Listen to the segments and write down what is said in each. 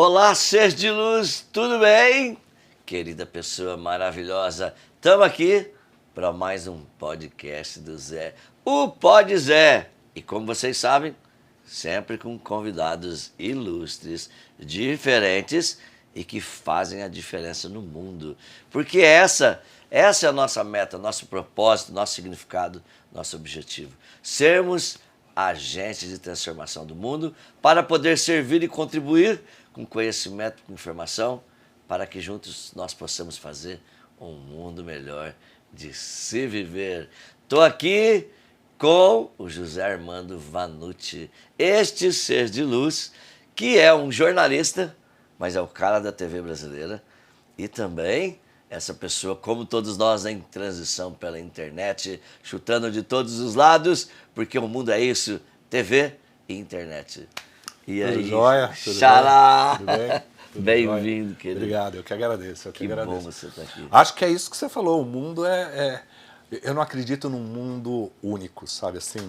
Olá, ser de luz, tudo bem? Querida pessoa maravilhosa, estamos aqui para mais um podcast do Zé, o Pod Zé. E como vocês sabem, sempre com convidados ilustres, diferentes e que fazem a diferença no mundo. Porque essa é a nossa meta, nosso propósito, nosso significado, nosso objetivo. Sermos agentes de transformação do mundo para poder servir e contribuir com conhecimento, com informação, para que juntos nós possamos fazer um mundo melhor de se viver. Estou aqui com o José Armando Vanucci, este ser de luz, que é um jornalista, mas é o cara da TV brasileira, e também essa pessoa, como todos nós, em transição pela internet, chutando de todos os lados, porque o mundo é isso, TV e internet. E tudo aí, jóia? Xará! Tudo bem? Bem-vindo, querido. Obrigado, eu que agradeço. Que bom você estar aqui. Acho que é isso que você falou, o mundo eu não acredito num mundo único, sabe, assim,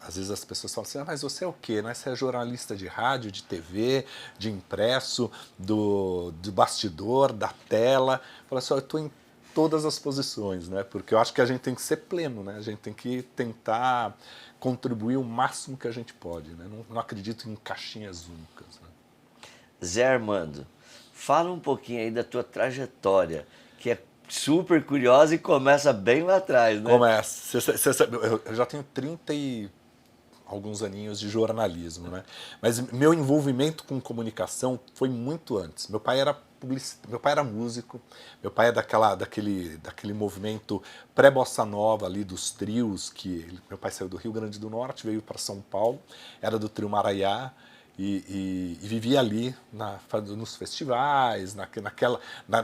às vezes as pessoas falam assim, mas você é o quê? Né? Você é jornalista de rádio, de TV, de impresso, do bastidor, da tela. Fala assim, eu estou em todas as posições, né? Porque eu acho que a gente tem que ser pleno, né? A gente tem que tentar contribuir o máximo que a gente pode, né? Não acredito em caixinhas únicas, né? Zé Armando, fala um pouquinho aí da tua trajetória, que é super curiosa e começa bem lá atrás, né? Começa. Eu já tenho 30 e alguns aninhos de jornalismo, né? Mas meu envolvimento com comunicação foi muito antes. Meu pai era meu pai era músico, meu pai é daquele movimento pré-bossa nova ali dos trios, meu pai saiu do Rio Grande do Norte, veio para São Paulo, era do trio Maraiá, e vivia ali nos festivais,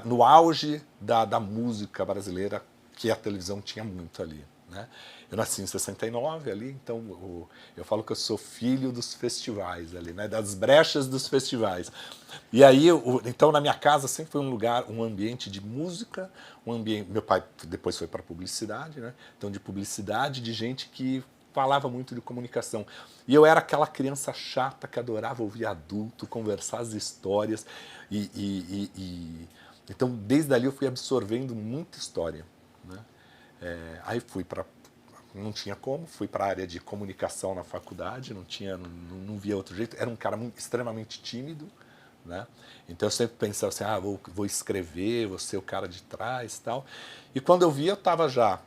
no auge da música brasileira, que a televisão tinha muito ali, né? Eu nasci em 69 ali, então eu falo que eu sou filho dos festivais ali, né? Das brechas dos festivais. E aí, então na minha casa sempre foi um ambiente de música, meu pai depois foi para publicidade, né? Então de publicidade, de gente que falava muito de comunicação. E eu era aquela criança chata que adorava ouvir adulto, conversar as histórias. Então, desde ali eu fui absorvendo muita história, né? Aí não tinha como, fui para a área de comunicação na faculdade, não via outro jeito. Era um cara extremamente tímido, né? Então eu sempre pensava assim, vou escrever, vou ser o cara de trás e tal. E quando eu vi, eu estava já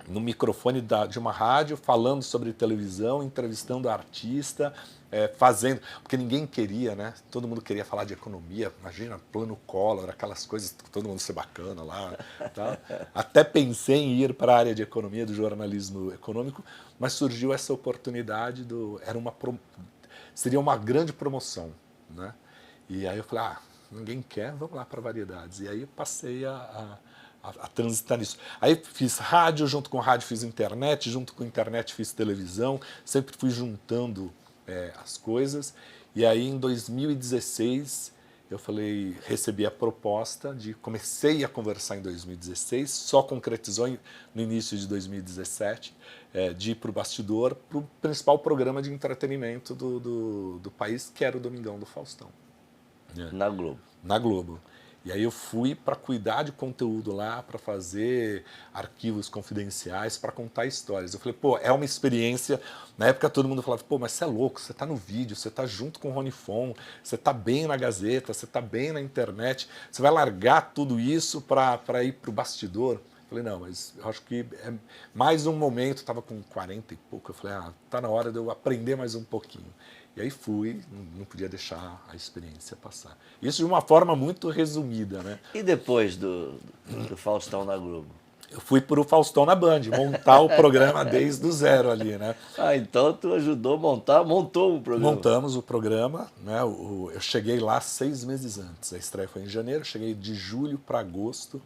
no microfone de uma rádio, falando sobre televisão, entrevistando artista, fazendo... Porque ninguém queria, né? Todo mundo queria falar de economia, imagina, plano Collor, aquelas coisas, todo mundo ser bacana lá. Tá? Até pensei em ir para a área de economia, do jornalismo econômico, mas surgiu essa oportunidade, seria uma grande promoção, né? E aí eu falei, ninguém quer, vamos lá para variedades. E aí eu passei a transitar nisso. Aí fiz rádio, junto com rádio fiz internet, junto com internet fiz televisão, sempre fui juntando as coisas. E aí em 2016 eu recebi a proposta comecei a conversar em 2016, só concretizou no início de 2017, de ir para o bastidor, para o principal programa de entretenimento do país, que era o Domingão do Faustão. Na Globo. Na Globo. E aí eu fui para cuidar de conteúdo lá, para fazer arquivos confidenciais, para contar histórias. Eu falei, é uma experiência... Na época todo mundo falava, mas você é louco, você está no vídeo, você está junto com o Rony Fon, você está bem na Gazeta, você está bem na internet, você vai largar tudo isso para ir para o bastidor? Eu falei, não, mas eu acho que é mais um momento, estava com 40 e pouco, eu falei, tá na hora de eu aprender mais um pouquinho. E aí fui, não podia deixar a experiência passar. Isso de uma forma muito resumida, né? E depois do Faustão na Globo? Eu fui para o Faustão na Band, montar o programa desde o zero ali, né? Então tu ajudou montou o programa. Montamos o programa, né? Eu cheguei lá 6 meses antes. A estreia foi em janeiro, cheguei de julho para agosto,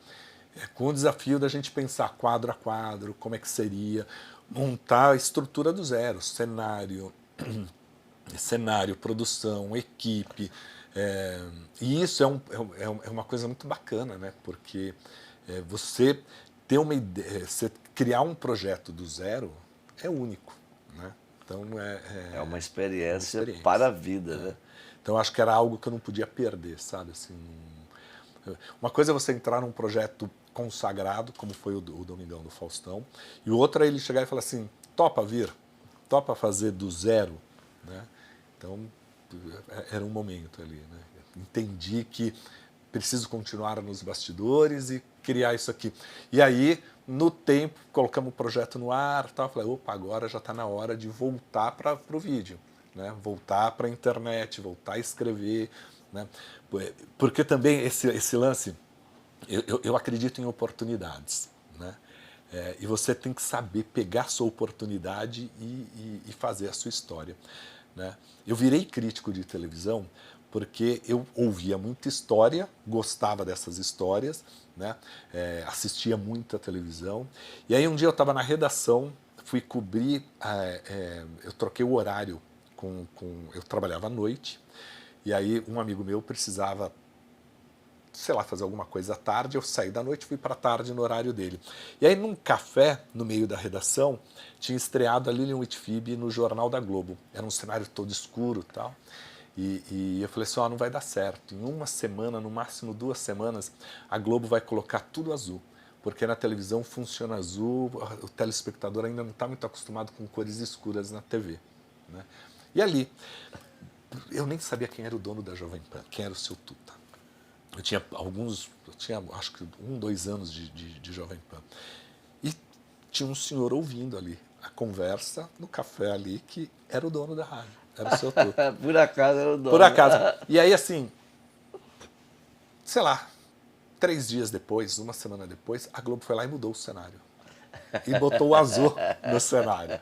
com o desafio da gente pensar quadro a quadro, como é que seria, montar a estrutura do zero, cenário, produção, equipe, e isso é uma coisa muito bacana, né? Porque você ter uma ideia, você criar um projeto do zero é único, né? Então, É uma experiência, experiência. para a vida, né? Então, acho que era algo que eu não podia perder, sabe? Assim, uma coisa é você entrar num projeto consagrado, como foi o Domingão do Faustão, e o outro é ele chegar e falar assim, topa vir, topa fazer do zero, né? Então, era um momento ali, né? Entendi que preciso continuar nos bastidores e criar isso aqui. E aí, no tempo, colocamos o projeto no ar, tal, falei, opa, agora já está na hora de voltar para o vídeo, né? Voltar para a internet, voltar a escrever, né? Porque também esse lance, eu acredito em oportunidades, né? E você tem que saber pegar a sua oportunidade e fazer a sua história, né? Eu virei crítico de televisão porque eu ouvia muita história, gostava dessas histórias, né? Assistia muita televisão. E aí um dia eu estava na redação, fui cobrir, eu troquei o horário, eu trabalhava à noite, e aí um amigo meu precisava, sei lá, fazer alguma coisa à tarde, eu saí da noite e fui para a tarde no horário dele. E aí num café, no meio da redação, tinha estreado a Lilian Whitfield no Jornal da Globo. Era um cenário todo escuro e tal. E eu falei assim, não vai dar certo. Em uma semana, no máximo 2 semanas, a Globo vai colocar tudo azul. Porque na televisão funciona azul, o telespectador ainda não está muito acostumado com cores escuras na TV, né? E ali, eu nem sabia quem era o dono da Jovem Pan, quem era o seu Tuta. Eu tinha acho que 1, 2 anos de Jovem Pan. E tinha um senhor ouvindo ali a conversa no café ali, que era o dono da rádio, era o seu Tuta. Por acaso era o dono. Por acaso. E aí, assim, sei lá, 3 dias depois, 1 semana depois, a Globo foi lá e mudou o cenário. E botou o azul no cenário.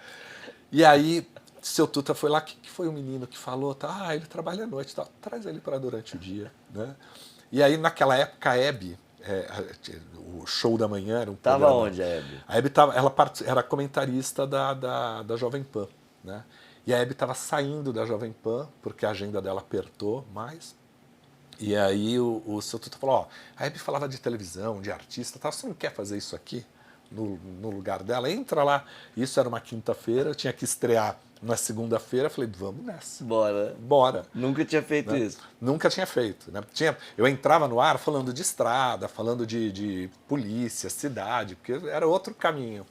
E aí, seu Tuta foi lá, que foi o menino que falou, tá, ele trabalha à noite, tá, traz ele para durante o dia, né? E aí, naquela época, a Hebe, o Show da Manhã era um programa... Tava onde a Hebe? A Hebe ela era comentarista da Jovem Pan, né? E a Hebe estava saindo da Jovem Pan, porque a agenda dela apertou mais. E aí o seu Tuta falou, a Hebe falava de televisão, de artista, tal, você não quer fazer isso aqui no lugar dela? Entra lá. Isso era uma quinta-feira, eu tinha que estrear na segunda-feira, falei, vamos nessa. Bora. Bora. Nunca tinha feito, né? Isso. Nunca tinha feito. Né? Eu entrava no ar falando de estrada, falando de polícia, cidade, porque era outro caminho.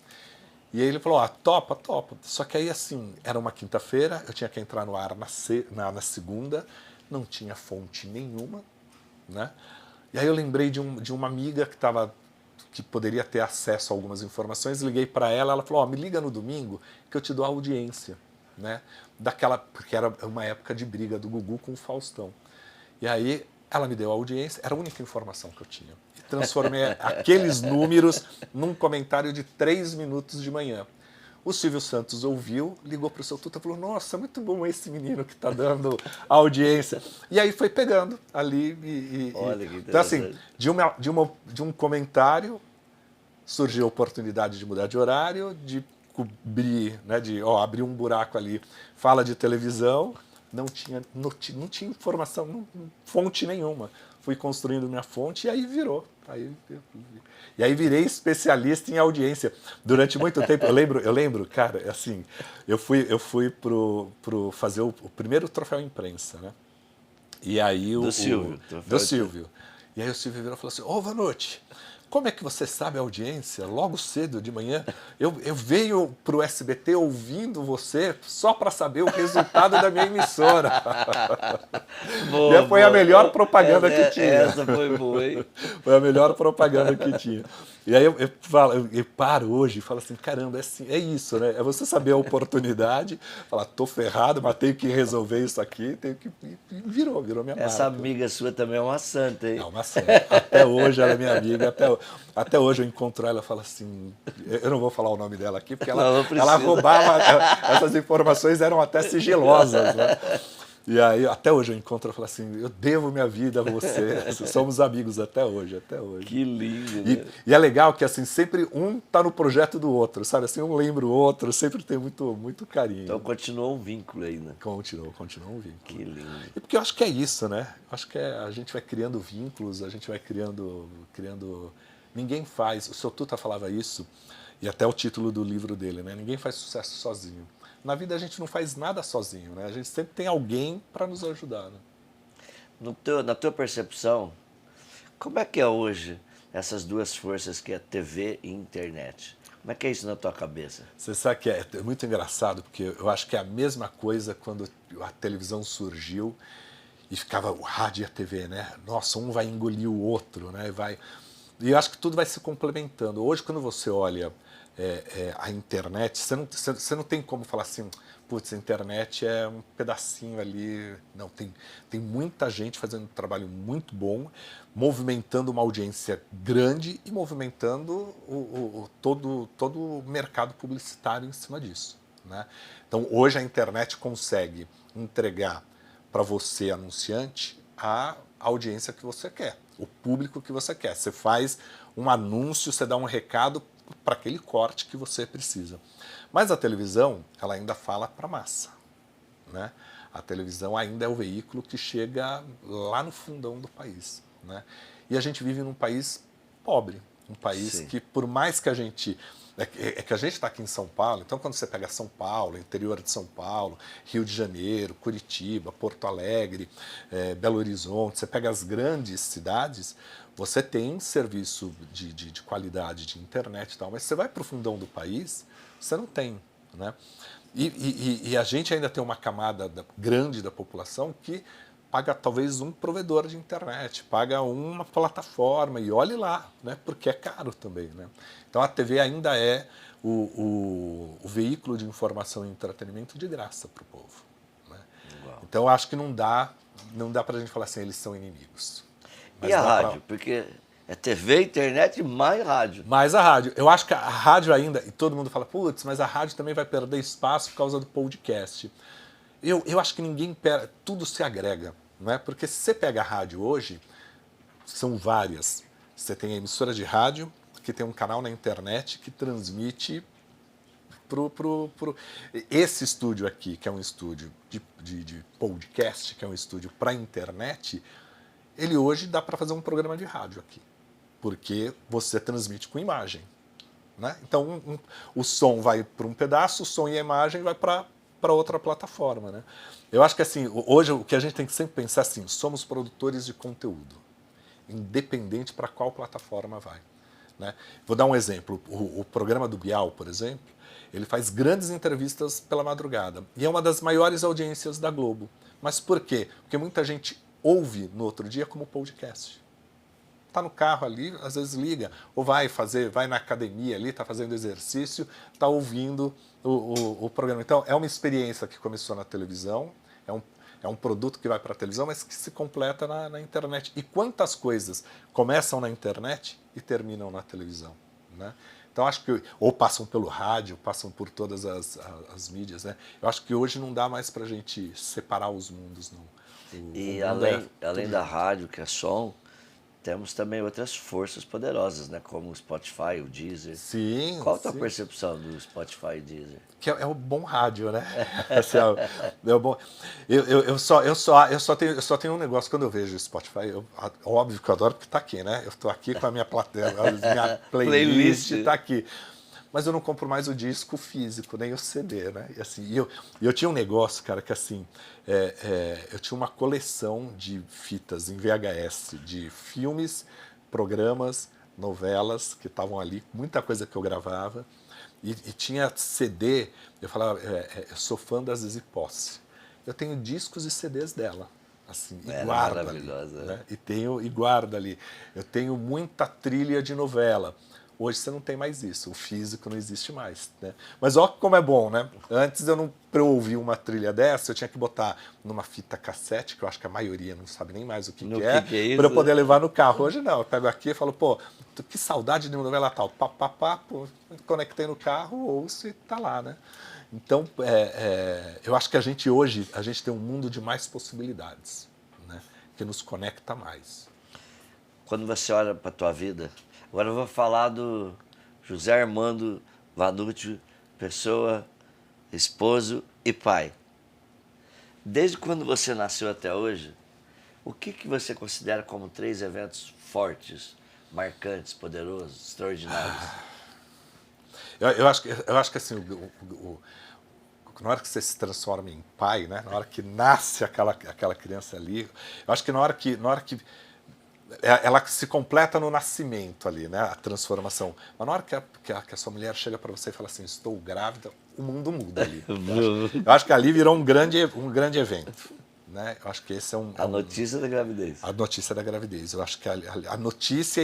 E aí ele falou, topa. Só que aí, assim, era uma quinta-feira, eu tinha que entrar no ar na segunda, não tinha fonte nenhuma, né? E aí eu lembrei de uma amiga que poderia ter acesso a algumas informações, liguei para ela, ela falou, me liga no domingo que eu te dou a audiência, né? Porque era uma época de briga do Gugu com o Faustão. E aí ela me deu a audiência, era a única informação que eu tinha. E transformei aqueles números num comentário de 3 minutos de manhã. O Silvio Santos ouviu, ligou para o seu Tuta e falou, nossa, muito bom esse menino que está dando audiência. E aí foi pegando ali. Olha que então, assim, de um comentário surgiu a oportunidade de mudar de horário, de cobrir, né, abrir um buraco ali, fala de televisão, não tinha informação, fonte nenhuma. Fui construindo minha fonte e aí virou. E aí virei especialista em audiência. Durante muito tempo, eu lembro, cara, assim, eu fui pro fazer o primeiro troféu imprensa, né? E aí do Silvio. Do Silvio. E aí o Silvio virou e falou assim, Vanucci, como é que você sabe a audiência? Logo cedo de manhã, eu venho para o SBT ouvindo você só para saber o resultado da minha emissora. Boa, foi a melhor propaganda que tinha. Essa foi boa, hein? Foi a melhor propaganda que tinha. E aí eu paro hoje e falo assim, caramba, é isso, né? É você saber a oportunidade, falar, tô ferrado, mas tenho que resolver isso aqui, e virou minha marca. Essa amiga sua também é uma santa, hein? É uma santa. Até hoje ela é minha amiga, até hoje eu encontro ela e falo assim, eu não vou falar o nome dela aqui, porque ela roubava, essas informações eram até sigilosas, né? E aí, até hoje eu encontro e falo assim, eu devo minha vida a você, somos amigos até hoje. Que lindo, né? E é legal que, assim, sempre um tá no projeto do outro, sabe? Assim, um lembra o outro, sempre tem muito, muito carinho. Então continuou um vínculo aí, né? Continua um vínculo. Que lindo. E porque eu acho que é isso, né? Eu acho que a gente vai criando vínculos, a gente vai criando... Ninguém faz... O seu Tuta falava isso, e até o título do livro dele, né? Ninguém faz sucesso sozinho. na vida a gente não faz nada sozinho, né? A gente sempre tem alguém para nos ajudar, né? Na tua percepção, como é que é hoje essas duas forças que é TV e internet? Como é que é isso na tua cabeça? Você sabe que é muito engraçado, porque eu acho que é a mesma coisa quando a televisão surgiu e ficava o rádio e a TV, né? Nossa, um vai engolir o outro, né? E eu acho que tudo vai se complementando. Hoje, quando você olha a internet, você não tem como falar assim, putz, a internet é um pedacinho ali. Não, tem muita gente fazendo um trabalho muito bom, movimentando uma audiência grande e movimentando todo o mercado publicitário em cima disso, né? Então, hoje a internet consegue entregar para você, anunciante, a audiência que você quer, o público que você quer. Você faz um anúncio, você dá um recado para aquele corte que você precisa. Mas a televisão, ela ainda fala para a massa, né? A televisão ainda é o veículo que chega lá no fundão do país, né? E a gente vive num país pobre, um país Sim. que, por mais que a gente... É que a gente está aqui em São Paulo, então quando você pega São Paulo, interior de São Paulo, Rio de Janeiro, Curitiba, Porto Alegre, Belo Horizonte, você pega as grandes cidades, você tem serviço de qualidade de internet e tal, mas você vai para o fundão do país, você não tem, né? E a gente ainda tem uma camada grande da população que paga talvez um provedor de internet, paga uma plataforma e olhe lá, né? Porque é caro também, né? Então a TV ainda é o veículo de informação e entretenimento de graça para o povo, né? Então eu acho que não dá para a gente falar assim, eles são inimigos. E a rádio? Porque é TV, internet e mais rádio. Mas a rádio, eu acho que a rádio ainda, e todo mundo fala, putz, mas a rádio também vai perder espaço por causa do podcast. Eu acho que ninguém perde, tudo se agrega, né? Porque se você pega a rádio hoje, são várias. Você tem a emissora de rádio, que tem um canal na internet que transmite esse estúdio aqui, que é um estúdio de podcast, que é um estúdio para internet, ele hoje dá para fazer um programa de rádio aqui, porque você transmite com imagem, né? Então o som vai para um pedaço, o som e a imagem vai para outra plataforma, né? Eu acho que assim, hoje o que a gente tem que sempre pensar assim, somos produtores de conteúdo, independente para qual plataforma vai, né? Vou dar um exemplo, o programa do Bial, por exemplo, ele faz grandes entrevistas pela madrugada e é uma das maiores audiências da Globo. Mas por quê? Porque muita gente ouve no outro dia como podcast. Está no carro ali, às vezes liga, ou vai na academia ali, está fazendo exercício, está ouvindo o programa. Então, é uma experiência que começou na televisão, é um produto que vai para a televisão, mas que se completa na internet. E quantas coisas começam na internet e terminam na televisão, né? Então, acho que, ou passam pelo rádio, passam por todas as mídias, né? Eu acho que hoje não dá mais para a gente separar os mundos, não. E além da rádio, que é som, temos também outras forças poderosas, né? Como o Spotify, o Deezer. Sim. Qual a tua sim. percepção do Spotify e Deezer? Que é o bom rádio, né? Assim, é o bom. Eu só tenho um negócio quando eu vejo o Spotify. Óbvio que eu adoro porque tá aqui, né? Eu tô aqui com a minha playlist tá aqui. Mas eu não compro mais o disco físico, nem o CD, né? E assim, eu tinha um negócio, cara, que assim, eu tinha uma coleção de fitas em VHS, de filmes, programas, novelas que estavam ali, muita coisa que eu gravava. E tinha CD, eu falava, eu sou fã da Zizi Posse. Eu tenho discos e CDs dela, assim, e guardo ali, né? E guardo ali. Eu tenho muita trilha de novela. Hoje você não tem mais isso, o físico não existe mais, né? Mas olha como é bom, né? Antes para eu ouvir uma trilha dessa, eu tinha que botar numa fita cassete, que eu acho que a maioria não sabe nem mais o que é, para eu poder levar no carro. Hoje não, eu pego aqui e falo, pô, que saudade de uma novela tal, pô, conectei no carro, ouço e tá lá, né? Então, eu acho que hoje a gente tem um mundo de mais possibilidades, né? Que nos conecta mais. Quando você olha para a tua vida, agora eu vou falar do José Armando Vanucci, pessoa, esposo e pai. Desde quando você nasceu até hoje, o que você considera como 3 eventos fortes, marcantes, poderosos, extraordinários? Eu acho que assim, na hora que você se transforma em pai, né? Na hora que nasce aquela criança ali, eu acho que na hora que ela se completa no nascimento ali, né? A transformação. Mas na hora que a sua mulher chega para você e fala assim, estou grávida, o mundo muda ali. Eu acho que ali virou um grande evento. Né? Eu acho que esse é a notícia da gravidez. A notícia da gravidez. Eu acho que a notícia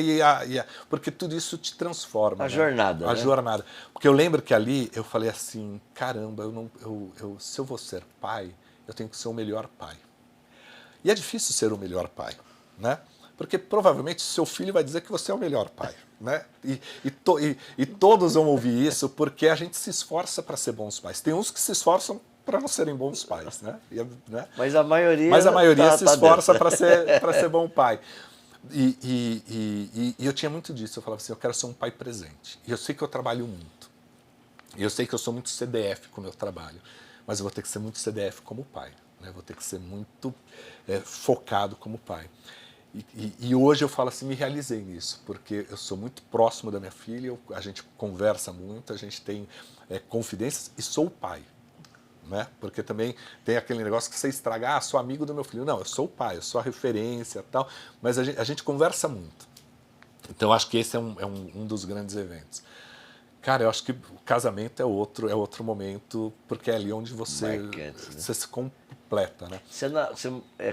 porque tudo isso te transforma. A né? jornada. A né? jornada. Porque eu lembro que ali eu falei assim, caramba, se eu vou ser pai, eu tenho que ser o melhor pai. E é difícil ser o melhor pai, né? Porque provavelmente seu filho vai dizer que você é o melhor pai, né? E todos vão ouvir isso porque a gente se esforça para ser bons pais. Tem uns que se esforçam para não serem bons pais, né? Mas a maioria se esforça para ser bom pai. E eu tinha muito disso. Eu falava assim, eu quero ser um pai presente. E eu sei que eu trabalho muito. E eu sei que eu sou muito CDF com o meu trabalho. Mas eu vou ter que ser muito CDF como pai. Né? Vou ter que ser muito focado como pai. E hoje eu falo assim, me realizei nisso, porque eu sou muito próximo da minha filha, a gente conversa muito, a gente tem confidências e sou o pai. Né? Porque também tem aquele negócio que você estraga, sou amigo do meu filho. Não, eu sou o pai, eu sou a referência e tal, mas a gente conversa muito. Então acho que esse é um dos grandes eventos. Cara, eu acho que o casamento é outro momento, porque é ali onde você se completa. Né? Você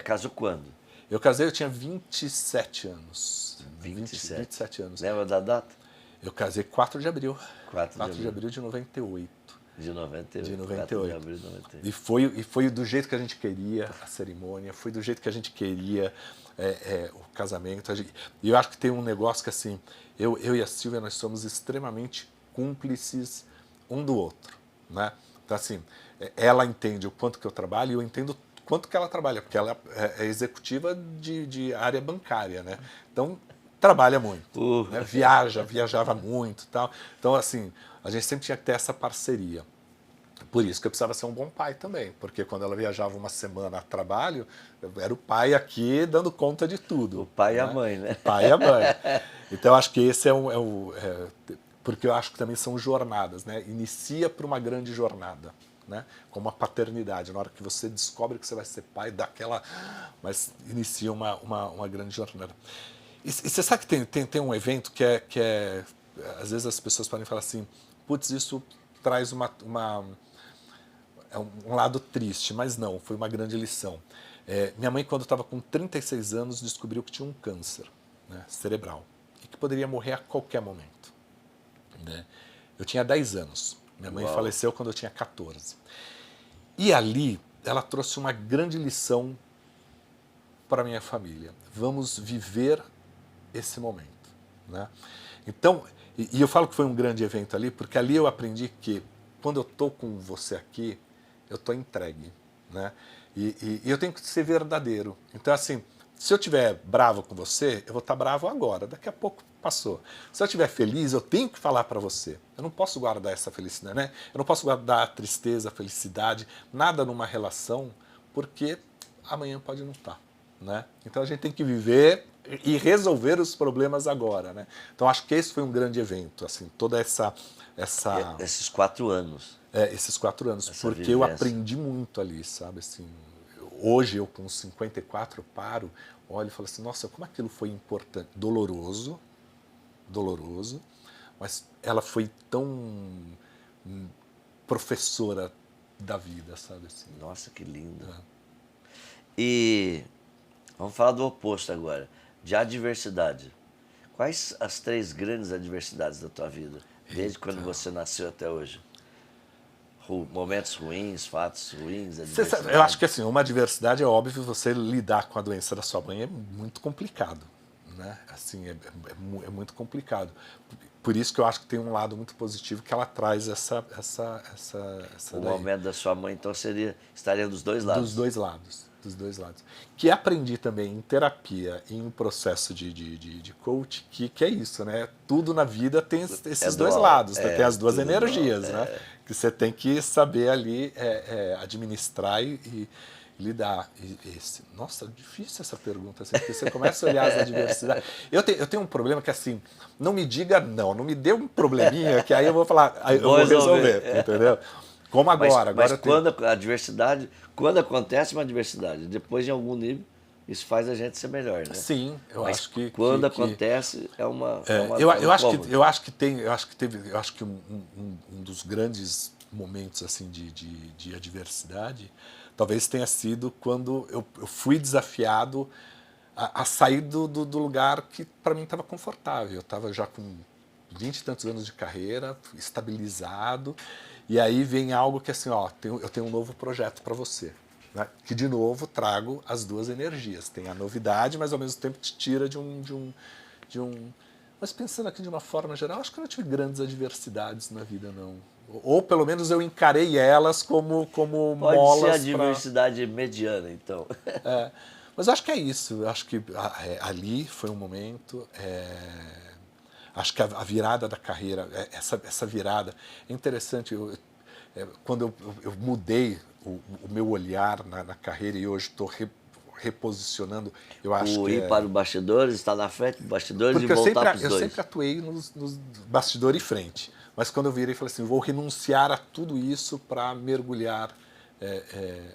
casou quando? Eu casei, eu tinha 27 anos. 27 anos. Lembra da data? Eu casei 4 de abril. 4 de abril de 98. De 98. De 98. 4 de abril de 98. E foi do jeito que a gente queria a cerimônia, foi do jeito que a gente queria o casamento. E eu acho que tem um negócio que assim, eu e a Silvia, nós somos extremamente cúmplices um do outro. Né? Então assim, ela entende o quanto que eu trabalho e eu entendo o quanto que ela trabalha, porque ela é executiva de área bancária. Né? Então, trabalha muito, né? Viajava muito e tal. Então, assim, a gente sempre tinha que ter essa parceria. Por isso que eu precisava ser um bom pai também, porque quando ela viajava uma semana a trabalho, eu era o pai aqui dando conta de tudo. O pai né? e a mãe, né? O pai e a mãe. Então, eu acho que esse porque eu acho que também são jornadas, né? Inicia para uma grande jornada. Né? Como a paternidade, na hora que você descobre que você vai ser pai, mas inicia uma grande jornada. E você sabe que tem um evento que às vezes as pessoas podem falar assim, putz, isso traz um lado triste, mas não, foi uma grande lição. Minha mãe, quando estava com 36 anos, descobriu que tinha um câncer, né, cerebral e que poderia morrer a qualquer momento. Né? Eu tinha 10 anos. Minha mãe faleceu quando eu tinha 14. E ali, ela trouxe uma grande lição para a minha família. Vamos viver esse momento. Né? Então, e eu falo que foi um grande evento ali, porque ali eu aprendi que quando eu estou com você aqui, eu estou entregue. Né? E eu tenho que ser verdadeiro. Então, assim, se eu estiver bravo com você, eu vou estar bravo agora, daqui a pouco passou. Se eu estiver feliz, eu tenho que falar para você. Eu não posso guardar essa felicidade, né? Eu não posso guardar a tristeza, a felicidade, nada numa relação, porque amanhã pode não estar. Né? Então a gente tem que viver e resolver os problemas agora. Né? Então acho que esse foi um grande evento, assim, toda esses 4 anos. Esses 4 anos, porque vivência. eu aprendi muito ali, sabe? Assim, hoje eu com 54 eu paro, olho e falo assim, nossa, como aquilo foi importante, doloroso, mas ela foi tão professora da vida, sabe? Assim. Nossa, que lindo. E vamos falar do oposto agora, de adversidade. Quais as 3 grandes adversidades da tua vida, desde quando você nasceu até hoje? Momentos ruins, fatos ruins, adversidade. Eu acho que assim, uma adversidade é óbvio, você lidar com a doença da sua mãe é muito complicado. Né? Assim, é muito complicado. Por isso que eu acho que tem um lado muito positivo que ela traz essa O momento da sua mãe, então, estaria dos dois lados. Dos dois lados. Que aprendi também em terapia, em um processo de coach, que é isso, né? Tudo na vida tem esses dois lados, tem as duas energias, né? Que você tem que saber ali administrar e lidar. Nossa, difícil essa pergunta, assim, porque você começa a olhar as adversidades. Eu tenho um problema que assim, não me diga não me dê um probleminha, que aí eu vou falar, eu vou resolver, entendeu? Como agora. Mas agora quando a adversidade, quando acontece uma adversidade, depois em algum nível, isso faz a gente ser melhor, né? Sim, eu Mas acho que quando acontece, é um eu acho cômodo. que eu acho que tem, eu acho que um dos grandes momentos assim de adversidade talvez tenha sido quando eu fui desafiado a sair do lugar que para mim estava confortável. Eu estava já com 20 e tantos anos de carreira, estabilizado, e aí vem algo que assim, ó, eu tenho um novo projeto para você. Né? Que, de novo, trago as duas energias. Tem a novidade, mas ao mesmo tempo te tira de um... Mas pensando aqui de uma forma geral, acho que eu não tive grandes adversidades na vida, não. Ou pelo menos eu encarei elas como Pode ser a molas para... diversidade mediana, então. Mas eu acho que é isso. Eu acho que ali foi um momento... Acho que a virada da carreira, essa virada... É interessante, quando eu mudei o meu olhar na carreira e hoje estou reposicionando, eu acho O que ir para os bastidores, estar na frente dos bastidores e porque voltar para os eu dois. sempre atuei nos bastidor e frente, mas quando eu virei, falei assim, vou renunciar a tudo isso para mergulhar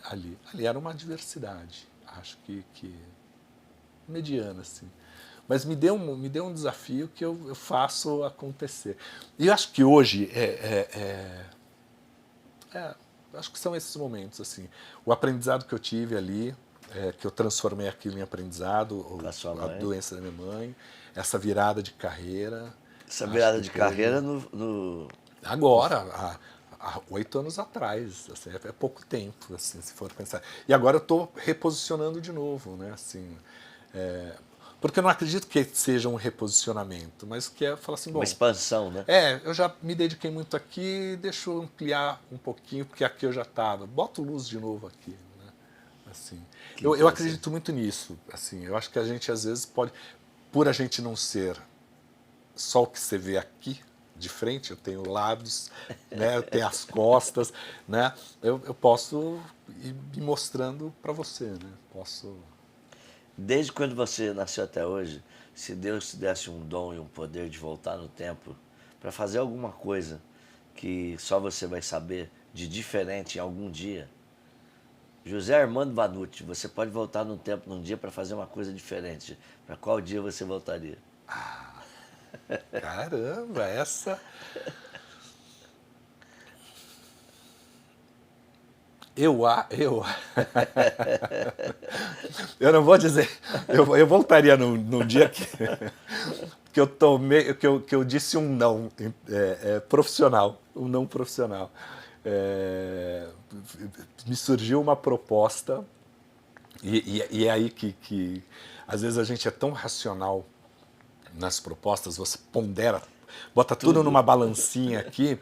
ali. Ali era uma diversidade, acho que mediana, assim. Mas me deu um desafio que eu faço acontecer. E eu acho que hoje acho que são esses momentos, assim. O aprendizado que eu tive ali, que eu transformei aquilo em aprendado, Com a sua a mãe. doença da minha mãe, essa virada de carreira. Essa Acho virada que de teve... carreira no... Agora, há 8 anos atrás, assim, é pouco tempo, assim, se for pensar. E agora eu estou reposicionando de novo, né? Assim, porque eu não acredito que seja um reposicionamento, mas que é falar assim, uma bom, expansão, né? eu já me dediquei muito aqui, deixa eu ampliar um pouquinho, porque aqui eu já estava. Boto luz de novo aqui. Né? Assim, Que eu interessante. acredito muito nisso. Assim, eu acho que a gente, às vezes, pode... Por a gente não ser só o que você vê aqui, de frente, eu tenho lados, né, eu tenho as costas, né, eu posso ir me mostrando para você. Né? Posso... Desde quando você nasceu até hoje, se Deus te desse um dom e um poder de voltar no tempo para fazer alguma coisa que só você vai saber de diferente em algum dia, José Armando Vanucci, você pode voltar no tempo num dia para fazer uma coisa diferente. Para qual dia você voltaria? Caramba, essa... Eu não vou dizer. Eu voltaria num dia que eu tomei, que eu disse um não profissional, um não profissional. Me surgiu uma proposta e é aí que às vezes a gente é tão racional nas propostas, você pondera, bota tudo numa balancinha aqui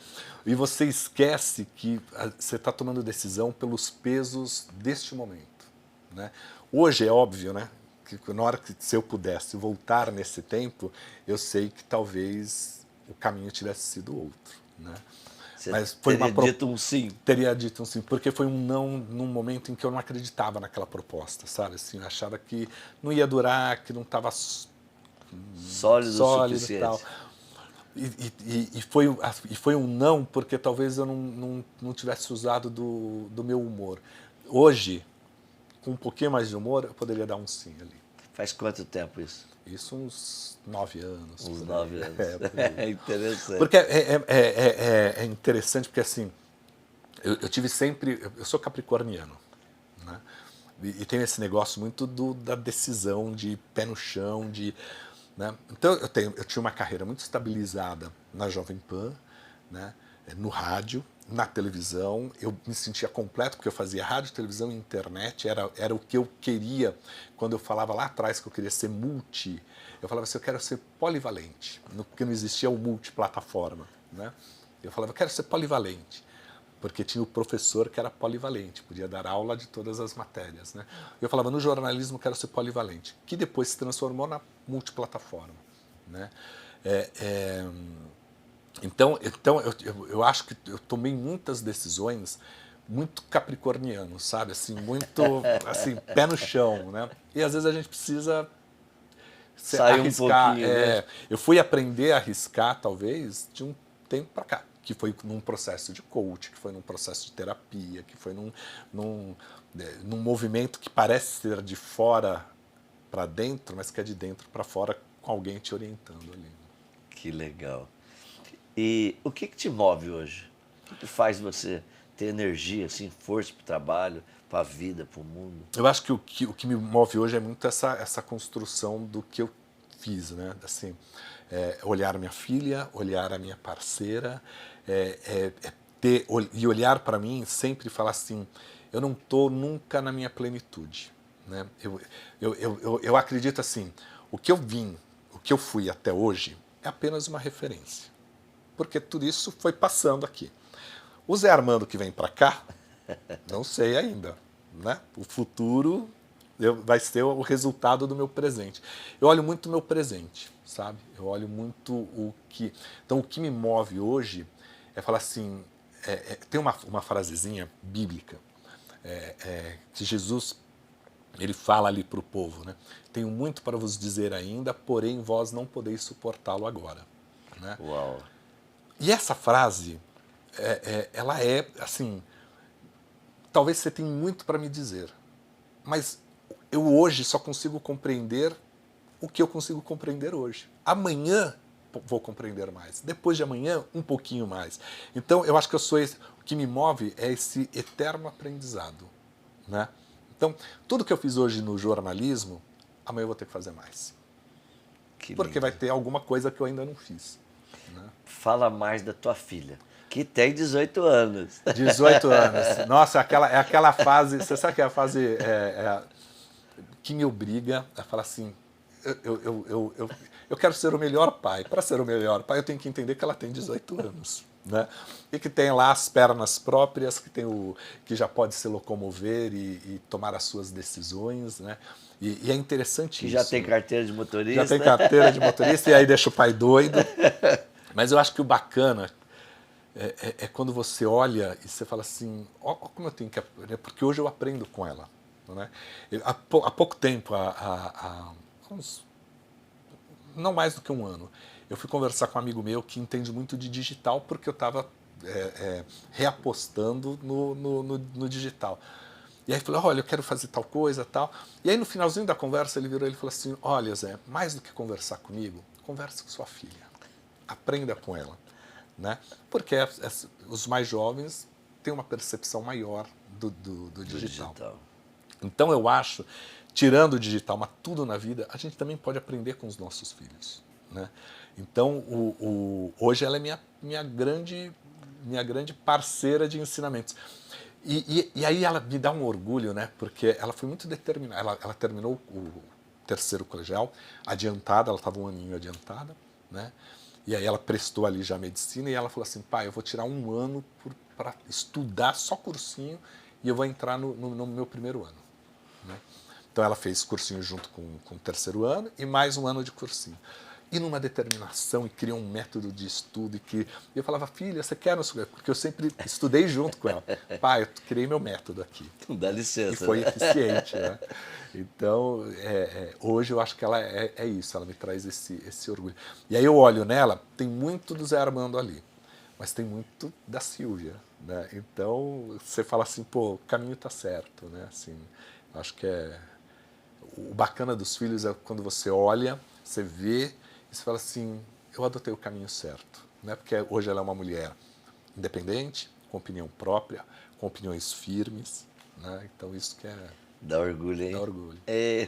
e você esquece que você está tomando decisão pelos pesos deste momento. Né? Hoje é óbvio, né, que na hora que se eu pudesse voltar nesse tempo, eu sei que talvez o caminho tivesse sido outro. Né? Você Mas foi teria dito um sim. Teria dito um sim, porque foi um não num momento em que eu não acreditava naquela proposta, sabe? Assim, eu achava que não ia durar, que não estava Sólido o suficiente. E tal. E foi um não porque talvez eu não tivesse usado do meu humor. Hoje, com um pouquinho mais de humor, eu poderia dar um sim ali. Faz quanto tempo isso? Isso uns 9 anos. Uns 9 anos. É interessante. Porque é interessante porque assim, eu tive sempre... Eu sou capricorniano, né? E tenho esse negócio muito da decisão, de pé no chão, né? Então eu tinha uma carreira muito estabilizada na Jovem Pan, né? No rádio, na televisão, eu me sentia completo porque eu fazia rádio, televisão e internet, era o que eu queria. Quando eu falava lá atrás que eu queria ser multi, eu falava assim, eu quero ser polivalente, porque não existia o multiplataforma. Né? Eu falava, eu quero ser polivalente, porque tinha o professor que era polivalente, podia dar aula de todas as matérias. Né? Eu falava, no jornalismo quero ser polivalente, que depois se transformou na multiplataforma. Né? Então eu acho que eu tomei muitas decisões muito capricorniano, sabe? Assim, muito assim, pé no chão. Né? E às vezes a gente precisa sair arriscar. Um pouquinho, né? Eu fui aprender a arriscar, talvez, de um tempo para cá. que foi num processo de coach, que foi num processo de terapia, que foi num movimento que parece ser de fora para dentro, mas que é de dentro para fora, com alguém te orientando ali. Que legal. E o que te move hoje? O que faz você ter energia, assim, força para o trabalho, para a vida, para o mundo? Eu acho que o que me move hoje é muito essa construção do que eu fiz, né? Assim, olhar minha filha, olhar a minha parceira, e olhar para mim sempre falar assim, eu não estou nunca na minha plenitude, né? Eu acredito assim, o que eu fui até hoje é apenas uma referência, porque tudo isso foi passando aqui. O Zé Armando que vem para cá, não sei ainda, né? O futuro vai ser o resultado do meu presente. Eu olho muito o meu presente, sabe? Eu olho muito o que... Então, o que me move hoje é falar assim... tem uma frasezinha bíblica que Jesus ele fala ali para o povo, né? Tenho muito para vos dizer ainda, porém vós não podeis suportá-lo agora. Né? Uau! E essa frase, ela é assim... Talvez você tenha muito para me dizer, mas eu hoje só consigo compreender o que eu consigo compreender hoje. Amanhã vou compreender mais. Depois de amanhã, um pouquinho mais. Então, eu acho que o que me move é esse eterno aprendizado. Né? Então, tudo que eu fiz hoje no jornalismo, amanhã eu vou ter que fazer mais. Que Porque lindo. vai ter alguma coisa que eu ainda não fiz. Né? Fala mais da tua filha, que tem 18 anos. 18 anos. Nossa, é aquela fase... Você sabe que é a fase... que me obriga a falar assim, eu quero ser o melhor pai. Para ser o melhor pai, eu tenho que entender que ela tem 18 anos. Né? E que tem lá as pernas próprias, que já pode se locomover e tomar as suas decisões. Né? E é interessante Que isso. já tem carteira de motorista. Já tem carteira de motorista e aí deixa o pai doido. Mas eu acho que o bacana é quando você olha e você fala assim, ó como eu tenho que aprender, porque hoje eu aprendo com ela. Né? Há pouco tempo, não mais do que um ano, eu fui conversar com um amigo meu que entende muito de digital, porque eu estava reapostando no digital. E aí falou, olha, eu quero fazer tal coisa, tal. E aí no finalzinho da conversa ele virou e falou assim, olha Zé, mais do que conversar comigo, converse com sua filha. Aprenda com ela. Né? Porque os mais jovens têm uma percepção maior do digital. Então eu acho, tirando o digital, mas tudo na vida, a gente também pode aprender com os nossos filhos. Né? Então hoje ela é minha grande parceira de ensinamentos. E aí ela me dá um orgulho, né? Porque ela foi muito determinada. Ela terminou o terceiro colegial adiantada, ela estava um aninho adiantada, né? E aí ela prestou ali já medicina e ela falou assim, pai, eu vou tirar um ano para estudar só cursinho e eu vou entrar no meu primeiro ano. Né? Então ela fez cursinho junto com o terceiro ano e mais um ano de cursinho. E numa determinação, e criou um método de estudo. E eu falava, filha, você quer? Porque eu sempre estudei junto com ela. Pai, eu criei meu método aqui. Dá licença. E foi né? eficiente. Né? Então, hoje eu acho que ela é isso, ela me traz esse orgulho. E aí eu olho nela, tem muito do Zé Armando ali, mas tem muito da Silvia. Né? Então, você fala assim, pô, o caminho está certo. Né? Assim, acho que o bacana dos filhos é quando você olha, você vê, e você fala assim, eu adotei o caminho certo. Né? Porque hoje ela é uma mulher independente, com opinião própria, com opiniões firmes. Né? Então isso que dá orgulho, hein? dá orgulho.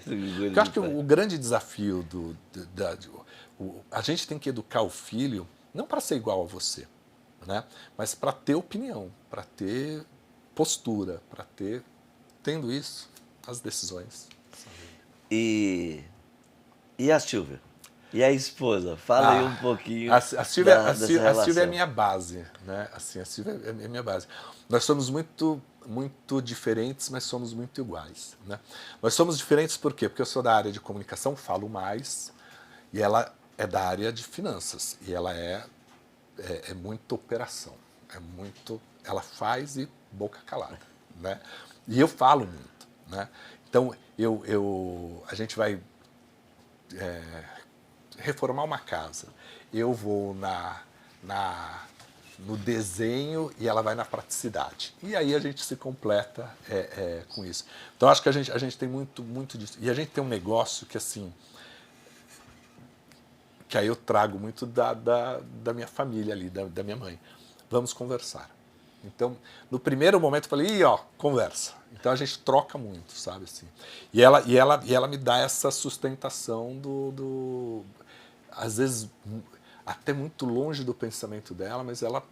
Orgulho. Eu acho que o grande desafio a gente tem que educar o filho não para ser igual a você, né? Mas para ter opinião, para ter postura, para ter, tendo isso, as decisões. E a Silvia? E a esposa? Fala aí um pouquinho a Silvia, dessa relação. a Silvia é minha base, né? Assim, a Silvia é minha base. Nós somos muito diferentes, mas somos muito iguais, né? Nós somos diferentes por quê? Porque eu sou da área de comunicação, falo mais, e ela é da área de finanças, e ela é muito operação, ela faz e boca calada, né? E eu falo muito, né? Então, a gente vai reformar uma casa. Eu vou no desenho e ela vai na praticidade. E aí a gente se completa com isso. Então acho que a gente tem muito disso. E a gente tem um negócio que assim, que aí eu trago muito da minha família ali, da minha mãe. Vamos conversar. Então, no primeiro momento eu falei, conversa. Então a gente troca muito, sabe assim. E ela me dá essa sustentação às vezes até muito longe do pensamento dela, mas ela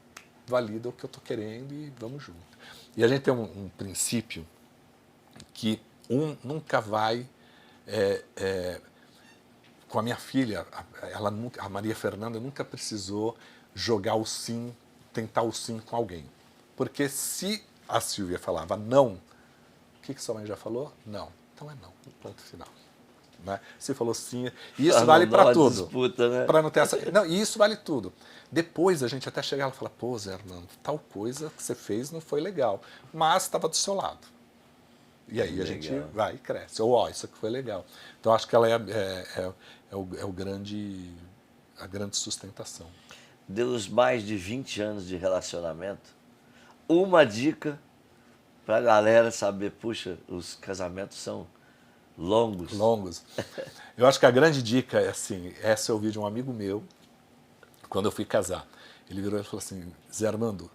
valida o que eu estou querendo e vamos junto. E a gente tem um princípio que nunca vai com a minha filha, a Maria Fernanda nunca precisou jogar o sim, tentar o sim com alguém. Porque se a Silvia falava não, o que sua mãe já falou? Não. Então é não. Ponto final. Né? Se falou sim, e isso vale para tudo. Disputa, né? Para não ter essa. Não, e isso vale tudo. Depois a gente até chegar e fala, pô, Zé Armando, tal coisa que você fez não foi legal, mas estava do seu lado. E aí a gente vai e cresce. Ou, isso aqui foi legal. Então acho que ela é a grande sustentação. Dos mais de 20 anos de relacionamento, uma dica para a galera saber, puxa, os casamentos são longos. Longos. Eu acho que a grande dica é assim, essa eu ouvi de um amigo meu, quando eu fui casar. Ele virou e falou assim, Zé Armando,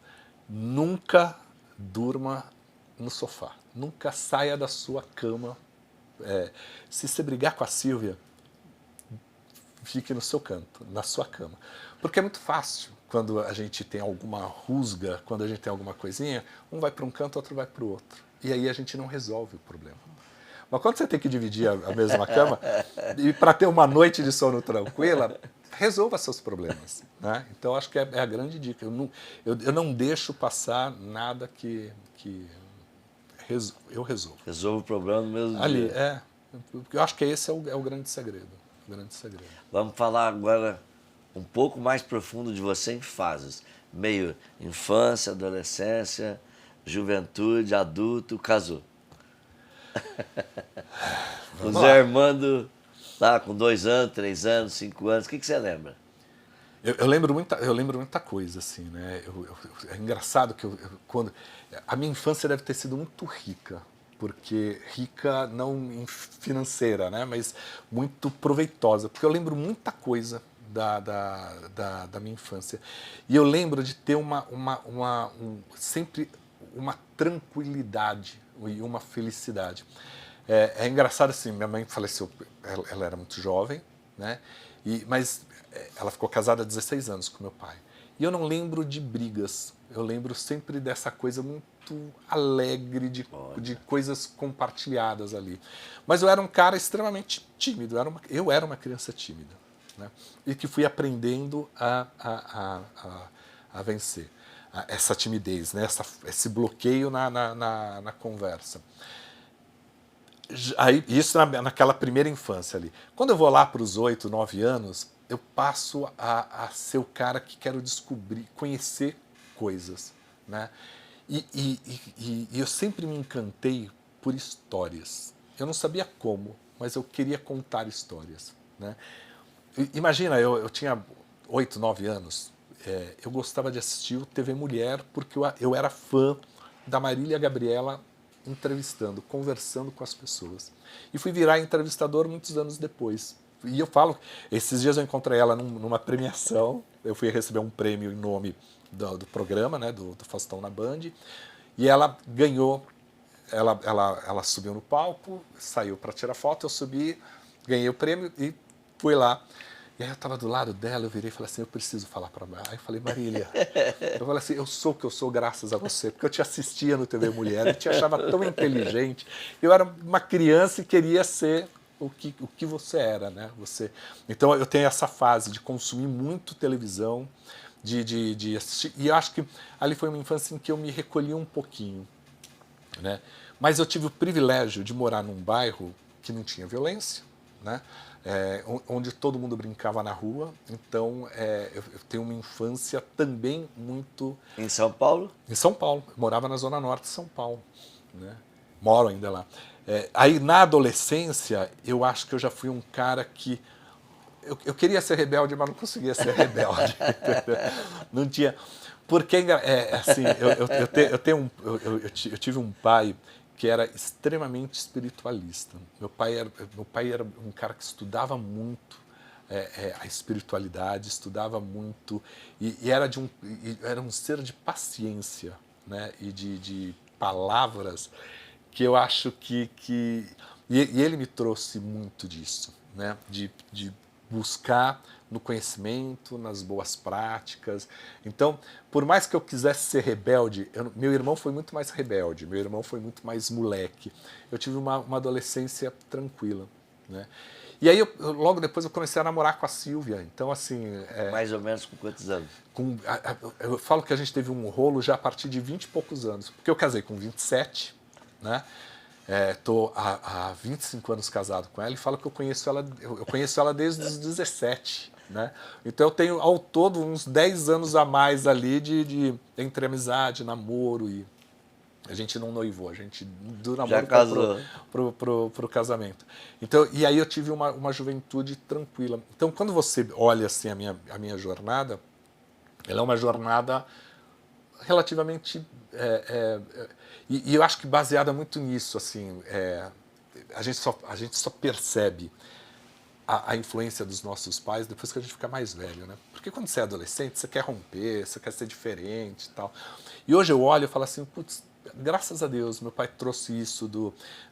nunca durma no sofá, nunca saia da sua cama. Se você brigar com a Silvia, fique no seu canto, na sua cama. Porque é muito fácil, quando a gente tem alguma rusga, quando a gente tem alguma coisinha, um vai para um canto, outro vai para o outro. E aí a gente não resolve o problema. Mas quando você tem que dividir a mesma cama, e para ter uma noite de sono tranquila, resolva seus problemas. Né? Então acho que é a grande dica. Eu não deixo passar nada que eu resolvo. Resolvo o problema no mesmo Ali, dia. eu acho que esse é o grande segredo. Vamos falar agora um pouco mais profundo de você em fases. Meio infância, adolescência, juventude, adulto, casou. O Zé Armando lá com 2 anos, 3 anos, 5 anos, o que você lembra? Eu lembro muita coisa, assim, né? É engraçado que quando a minha infância deve ter sido muito rica, porque rica não financeira, né? Mas muito proveitosa, porque eu lembro muita coisa da minha infância. E eu lembro de ter sempre uma tranquilidade e uma felicidade. É engraçado assim, minha mãe faleceu, ela era muito jovem, né? Mas ela ficou casada há 16 anos com meu pai. E eu não lembro de brigas, eu lembro sempre dessa coisa muito alegre, de coisas compartilhadas ali. Mas eu era um cara extremamente tímido, eu era uma criança tímida. Né? E que fui aprendendo a vencer essa timidez, né? Esse bloqueio na conversa. Aí, isso naquela primeira infância ali. Quando eu vou lá para os 8, 9 anos, eu passo a ser o cara que quero descobrir, conhecer coisas. Né? E eu sempre me encantei por histórias. Eu não sabia como, mas eu queria contar histórias. Né? Imagina, eu tinha 8, 9 anos, eu gostava de assistir o TV Mulher porque eu era fã da Marília Gabriela entrevistando, conversando com as pessoas. E fui virar entrevistador muitos anos depois. E eu falo, esses dias eu encontrei ela numa premiação, eu fui receber um prêmio em nome do programa, né, do Faustão na Band, e ela ganhou, ela subiu no palco, saiu para tirar foto, eu subi, ganhei o prêmio e fui lá. E aí eu estava do lado dela, eu virei e falei assim, eu preciso falar para ela. Aí eu falei, Marília, eu falei assim, eu sou o que eu sou graças a você, porque eu te assistia no TV Mulher, eu te achava tão inteligente. Eu era uma criança e queria ser o que você era, né? Então eu tenho essa fase de consumir muito televisão, de assistir, e eu acho que ali foi uma infância em que eu me recolhi um pouquinho. Né? Mas eu tive o privilégio de morar num bairro que não tinha violência, né? Onde todo mundo brincava na rua, então eu tenho uma infância também muito... Em São Paulo? Em São Paulo, eu morava na Zona Norte de São Paulo, né? Moro ainda lá. Aí na adolescência, eu acho que eu já fui um cara que... Eu queria ser rebelde, mas não conseguia ser rebelde. Não tinha... Porque assim, eu tive um pai que era extremamente espiritualista. Meu pai era um cara que estudava muito a espiritualidade, estudava muito e era um ser de paciência, né? E de palavras que eu acho e ele me trouxe muito disso, né? De buscar no conhecimento, nas boas práticas. Então, por mais que eu quisesse ser rebelde, meu irmão foi muito mais rebelde, meu irmão foi muito mais moleque. Eu tive uma adolescência tranquila, né? E aí, logo depois, eu comecei a namorar com a Sílvia. Então, assim... Mais ou menos com quantos anos? Eu falo que a gente teve um rolo já a partir de 20 e poucos anos. Porque eu casei com 27, né? Estou há 25 anos casado com ela e falo que eu conheço ela desde os 17. Né? Então eu tenho ao todo uns 10 anos a mais ali entre amizade, namoro, e a gente não noivou, a gente do namoro pro casamento. Então, e aí eu tive uma juventude tranquila. Então quando você olha assim a minha jornada, ela é uma jornada relativamente e eu acho que baseada muito nisso, assim, a gente só percebe a influência dos nossos pais depois que a gente fica mais velho, né? Porque quando você é adolescente, você quer romper, você quer ser diferente e tal. E hoje eu olho e falo assim, putz, graças a Deus, meu pai trouxe isso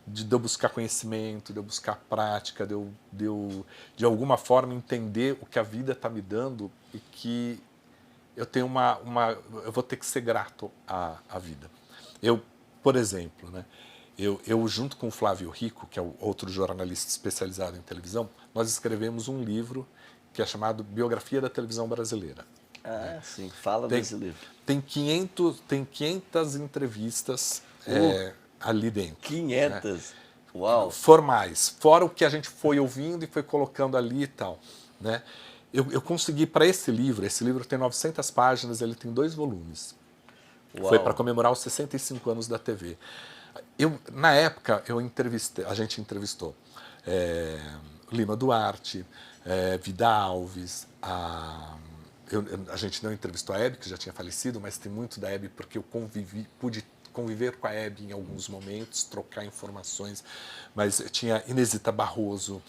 de eu buscar conhecimento, de eu buscar prática, de eu de alguma forma entender o que a vida está me dando e que eu tenho eu vou ter que ser grato à vida. Eu, por exemplo, né? Eu, junto com o Flávio Rico, que é o outro jornalista especializado em televisão, nós escrevemos um livro que é chamado Biografia da Televisão Brasileira. Sim, fala desse livro. Tem 500 entrevistas ali dentro. 500? Né? Uau! Formais, fora o que a gente foi ouvindo e foi colocando ali e tal. Né? Eu consegui, para esse livro tem 900 páginas, ele tem 2 volumes. Uau. Foi para comemorar os 65 anos da TV. Na época, a gente entrevistou Lima Duarte, Vida Alves, a gente não entrevistou a Hebe, que já tinha falecido, mas tem muito da Hebe porque eu pude conviver com a Hebe em alguns momentos, trocar informações, mas tinha Inesita Barroso,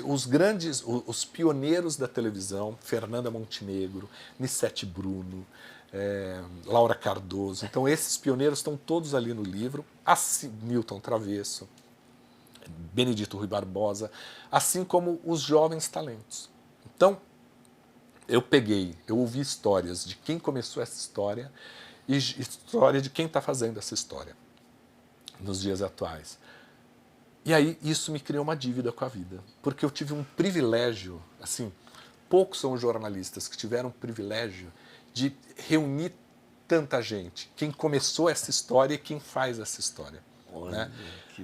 os pioneiros da televisão, Fernanda Montenegro, Nissete Bruno, Laura Cardoso. Então esses pioneiros estão todos ali no livro, assim, Milton Travesso, Benedito Rui Barbosa, assim como os jovens talentos. Então eu ouvi histórias de quem começou essa história e história de quem está fazendo essa história nos dias atuais. E aí isso me criou uma dívida com a vida, porque eu tive um privilégio, assim, poucos são os jornalistas que tiveram o privilégio de reunir tanta gente, quem começou essa história e quem faz essa história. Olha, né?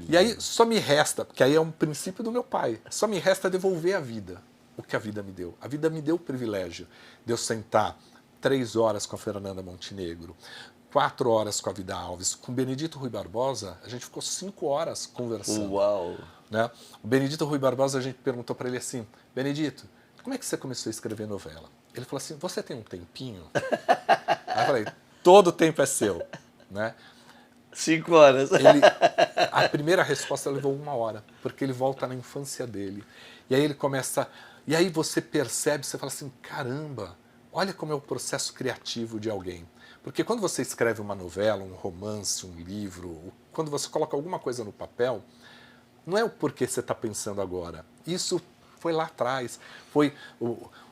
E aí só me resta, porque aí é um princípio do meu pai, só me resta devolver à vida o que a vida me deu. A vida me deu o privilégio de eu sentar 3 horas com a Fernanda Montenegro, 4 horas com a Vida Alves. Com o Benedito Rui Barbosa, a gente ficou 5 horas conversando. Uau! Né? O Benedito Rui Barbosa, a gente perguntou para ele assim, Benedito, como é que você começou a escrever novela? Ele falou assim, você tem um tempinho? Aí eu falei, todo o tempo é seu. Né? 5 horas. A primeira resposta levou 1 hora, porque ele volta na infância dele. E aí ele começa... E aí você percebe, você fala assim, caramba, olha como é o processo criativo de alguém. Porque quando você escreve uma novela, um romance, um livro, quando você coloca alguma coisa no papel, não é o porquê você está pensando agora. Isso foi lá atrás.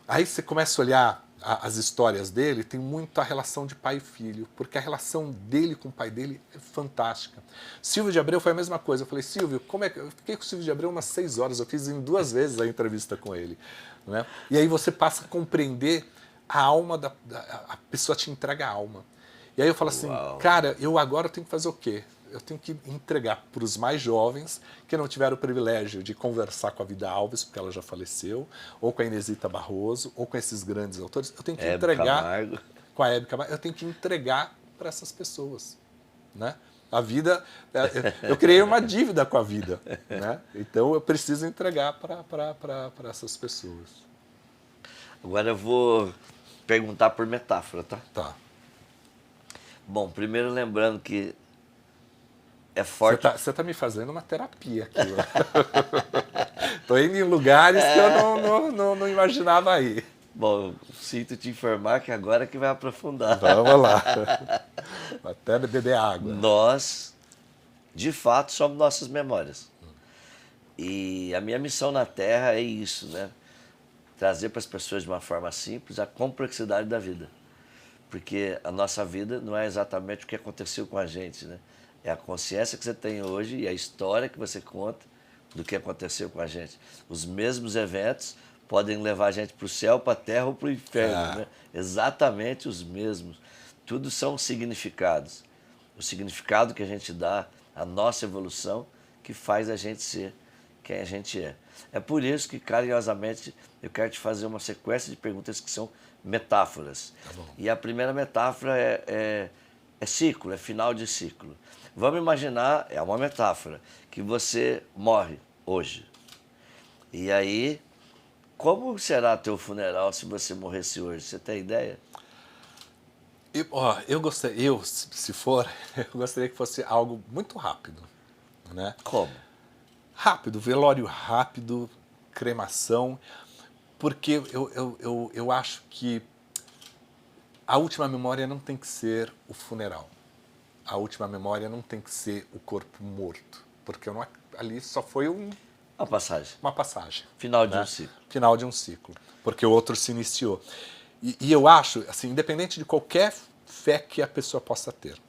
Aí você começa a olhar as histórias dele, tem muito a relação de pai e filho, porque a relação dele com o pai dele é fantástica. Silvio de Abreu foi a mesma coisa. Eu falei, Silvio, eu fiquei com o Silvio de Abreu umas 6 horas, eu fiz em 2 vezes a entrevista com ele. Né? E aí você passa a compreender a alma a pessoa te entrega a alma. E aí eu falo assim, cara, eu agora tenho que fazer o quê? Eu tenho que entregar para os mais jovens que não tiveram o privilégio de conversar com a Vida Alves, porque ela já faleceu, ou com a Inesita Barroso, ou com esses grandes autores. Eu tenho que entregar Camargo. Com a Hebe Camargo, eu tenho que entregar para essas pessoas. Né? A vida, eu criei uma dívida com a vida. Né? Então eu preciso entregar para essas pessoas. Agora eu vou perguntar por metáfora, tá? Tá. Bom, primeiro lembrando que é forte. Você tá me fazendo uma terapia aqui. Tô indo em lugares que eu não imaginava ir. Bom, sinto te informar que agora que vai aprofundar. Vamos lá. Até beber água. Nós, de fato, somos nossas memórias. E a minha missão na Terra é isso, né? Trazer para as pessoas de uma forma simples a complexidade da vida. Porque a nossa vida não é exatamente o que aconteceu com a gente, né? É a consciência que você tem hoje e a história que você conta do que aconteceu com a gente. Os mesmos eventos podem levar a gente para o céu, para a terra ou para o inferno, né? Exatamente os mesmos. Tudo são significados. O significado que a gente dá à nossa evolução que faz a gente ser quem a gente é. É por isso que, carinhosamente, eu quero te fazer uma sequência de perguntas que são metáforas. Tá bom. E a primeira metáfora é ciclo, é final de ciclo. Vamos imaginar, é uma metáfora, que você morre hoje. E aí, como será teu funeral se você morresse hoje? Você tem ideia? Se for, eu gostaria que fosse algo muito rápido, né? Como? Rápido, velório rápido, cremação, porque eu acho que a última memória não tem que ser o funeral. A última memória não tem que ser o corpo morto, porque ali só foi A passagem. uma passagem. Final de né? um ciclo. Final de um ciclo, porque o outro se iniciou. E eu acho, assim, independente de qualquer fé que a pessoa possa ter,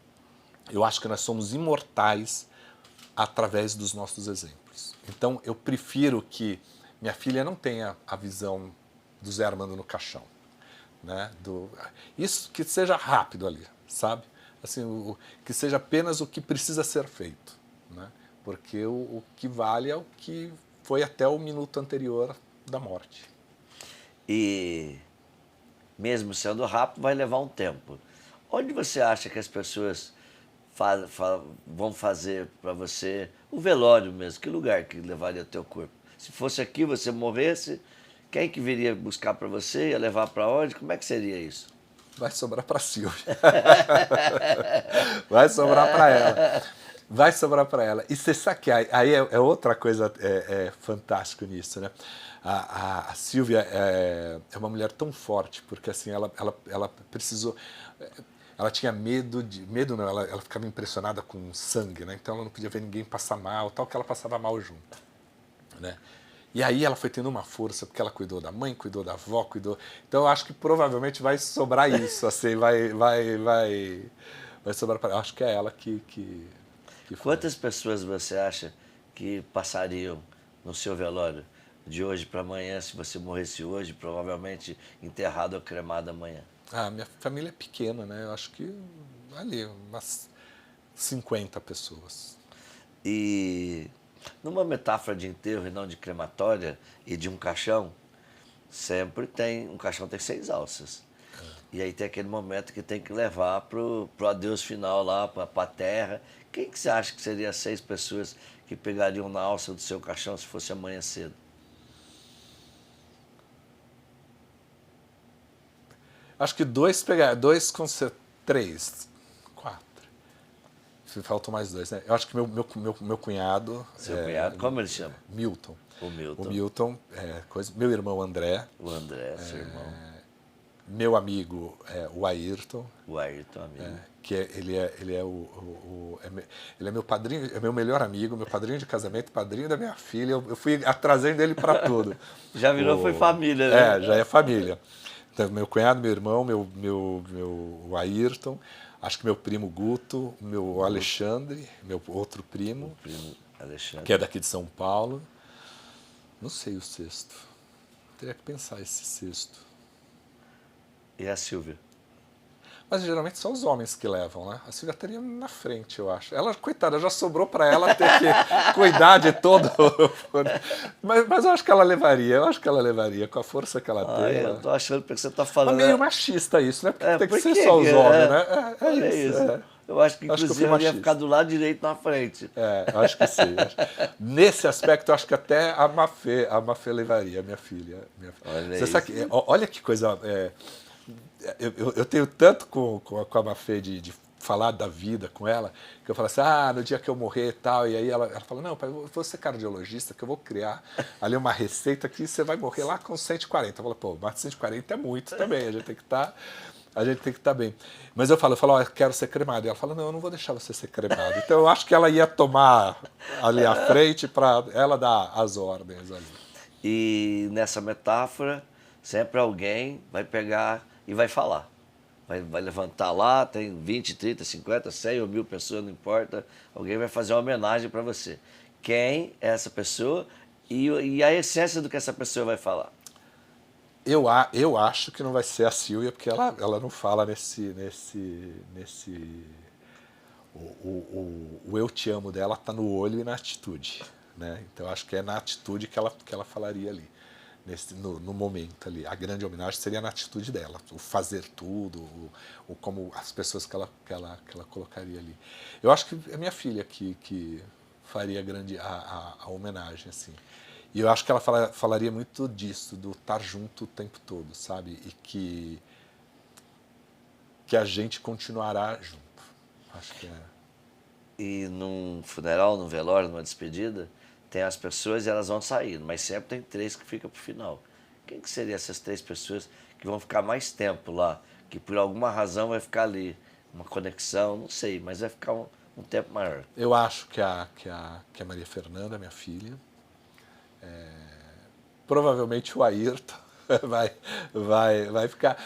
eu acho que nós somos imortais através dos nossos exemplos. Então, eu prefiro que minha filha não tenha a visão do Zé Armando no caixão. Né? Isso que seja rápido ali, sabe? Assim, que seja apenas o que precisa ser feito. Né? Porque o que vale é o que foi até o minuto anterior da morte. E mesmo sendo rápido, vai levar um tempo. Onde você acha que as pessoas vão fazer para você o velório mesmo? Que lugar que levaria o teu corpo? Se fosse aqui, você morresse, quem que viria buscar para você? Ia levar para onde? Como é que seria isso? Vai sobrar para a Silvia. Vai sobrar para ela. Vai sobrar para ela. E você sabe que aí é outra coisa fantástica nisso, né? A Silvia é uma mulher tão forte, porque assim, ela precisou... Ela tinha medo não, ela ficava impressionada com sangue, né? Então ela não podia ver ninguém passar mal, tal que ela passava mal junto, né? E aí ela foi tendo uma força, porque ela cuidou da mãe, cuidou da avó, cuidou... Então eu acho que provavelmente vai sobrar isso, assim, vai sobrar para ela. Acho que é ela que Quantas pessoas você acha que passariam no seu velório de hoje para amanhã, se você morresse hoje, provavelmente enterrado ou cremado amanhã? Minha família é pequena, né? Eu acho que ali, umas 50 pessoas. E numa metáfora de enterro e não de crematória e de um caixão, sempre tem, um caixão tem 6 alças. E aí tem aquele momento que tem que levar pro adeus final lá, para a terra. Quem que você acha que seria as 6 pessoas que pegariam na alça do seu caixão se fosse amanhã cedo? Acho que 3, 4. Faltam mais 2, né? Eu acho que meu cunhado... Seu cunhado, como ele chama? Milton. O Milton. O Milton, meu irmão André. O André, seu irmão. Meu amigo, o Ayrton. O Ayrton, amigo. Ele é meu padrinho, é meu melhor amigo, meu padrinho de casamento, padrinho da minha filha. Eu fui trazendo ele para tudo. Já virou, foi família, né? Já é família. Então, meu cunhado, meu irmão, o Ayrton, acho que meu primo Guto, meu Alexandre, meu outro primo, O primo Alexandre. que é daqui de São Paulo. Não sei o sexto. Teria que pensar esse sexto. E a Silvia? Mas geralmente são os homens que levam, né? A Silvia estaria na frente, eu acho. Ela, coitada, já sobrou para ela ter que cuidar de todo. Mas eu acho que ela levaria, com a força que ela tem. Eu tô achando que você tá falando. Mas meio machista isso, né? Porque tem que ser por só os que- homens, né? É isso. Eu acho que, Acho que eu inclusive, fui eu ia machista. ficar do lado direito na frente. Eu acho que sim. Nesse aspecto, eu acho que até a Mafê levaria, minha filha. Olha Você sabe olha que coisa... eu tenho tanto com a Mafê de falar da vida com ela, que eu falo assim, no dia que eu morrer e tal, e aí ela fala, não, pai, eu vou ser cardiologista, que eu vou criar ali uma receita que você vai morrer lá com 140. Eu falo, pô, mas 140 é muito também, a gente tem que estar bem. Mas eu falo, ó, eu quero ser cremado. E ela fala, não, eu não vou deixar você ser cremado. Então eu acho que ela ia tomar ali à frente para ela dar as ordens ali. E nessa metáfora, sempre alguém vai pegar e vai falar. Vai levantar lá, tem 20, 30, 50, 100 ou 1000 pessoas, não importa. Alguém vai fazer uma homenagem para você. Quem é essa pessoa e a essência do que essa pessoa vai falar? Eu acho que não vai ser a Silvia, porque ela não fala o eu te amo dela está no olho e na atitude, né? Então acho que é na atitude que ela falaria ali, no momento ali. A grande homenagem seria na atitude dela, o fazer tudo, o como as pessoas que ela colocaria ali. Eu acho que é minha filha que faria a homenagem, assim. E eu acho que ela falaria muito disso, do estar junto o tempo todo, sabe? E que a gente continuará junto. Acho que é. E num funeral, num velório, numa despedida, tem as pessoas e elas vão sair, mas sempre tem 3 que ficam pro final. Quem que seriam essas 3 pessoas que vão ficar mais tempo lá, que por alguma razão vai ficar ali, uma conexão, não sei, mas vai ficar um tempo maior? Eu acho que a Maria Fernanda, minha filha, provavelmente o Ayrton vai ficar.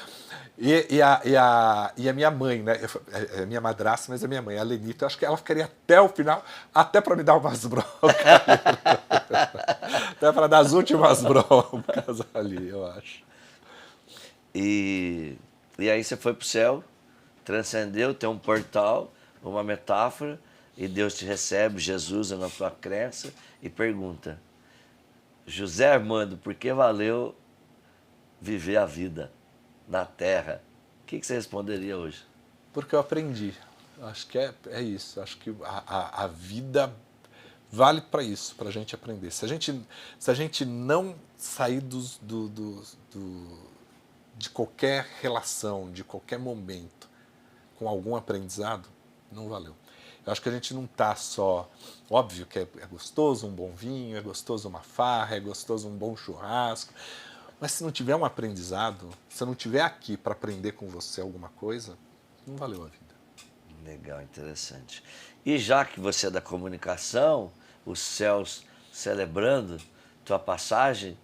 E a minha mãe, né? É minha madrasta, mas é minha mãe, a Lenita, eu acho que ela ficaria até o final, até para me dar umas broncas. Até para dar as últimas broncas ali, eu acho. E aí você foi pro céu, transcendeu, tem um portal, uma metáfora, e Deus te recebe, Jesus é na tua crença, e pergunta, José Armando, por que valeu viver a vida na Terra? O que você responderia hoje? Porque eu aprendi. Acho que é isso. Acho que a vida vale para isso, para a gente aprender. Se a gente não sair de qualquer relação, de qualquer momento, com algum aprendizado, não valeu. Eu acho que a gente não está só... Óbvio que é gostoso um bom vinho, é gostoso uma farra, é gostoso um bom churrasco, mas se não tiver um aprendizado, se eu não tiver aqui para aprender com você alguma coisa, não valeu a vida. Legal, interessante. E já que você é da comunicação, os céus celebrando tua passagem,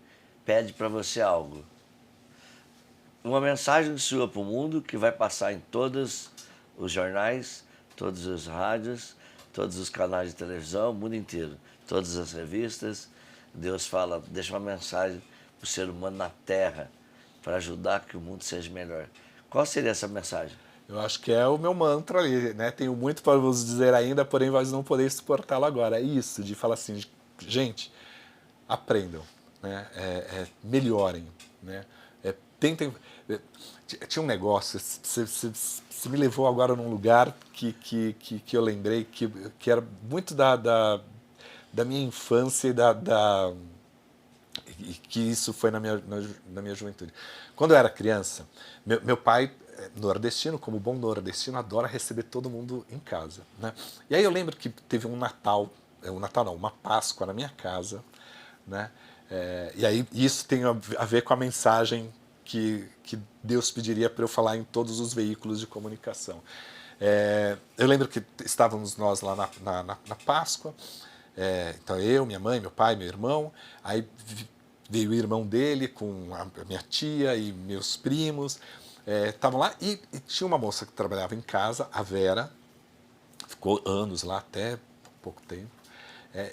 pede para você algo. Uma mensagem sua para o mundo que vai passar em todos os jornais, todas as rádios, todos os canais de televisão, o mundo inteiro, todas as revistas. Deus fala, deixa uma mensagem para o ser humano na Terra, para ajudar que o mundo seja melhor. Qual seria essa mensagem? Eu acho que é o meu mantra ali, né? Tenho muito para vos dizer ainda, porém vós não podeis suportá-lo agora. É isso, de falar assim, gente, aprendam, né? Melhorem, né? Tentem... Tinha um negócio, você me levou agora num lugar que eu lembrei que era muito da minha infância e que isso foi na minha juventude. Quando eu era criança, meu pai, nordestino, como bom nordestino, adora receber todo mundo em casa, né? E aí eu lembro que teve um Natal não, uma Páscoa na minha casa, né? E aí isso tem a ver com a mensagem que Deus pediria para eu falar em todos os veículos de comunicação. Eu lembro que estávamos nós lá na Páscoa, então eu, minha mãe, meu pai, meu irmão, aí veio o irmão dele com a minha tia e meus primos, estavam lá e tinha uma moça que trabalhava em casa, a Vera, ficou anos lá, até pouco tempo,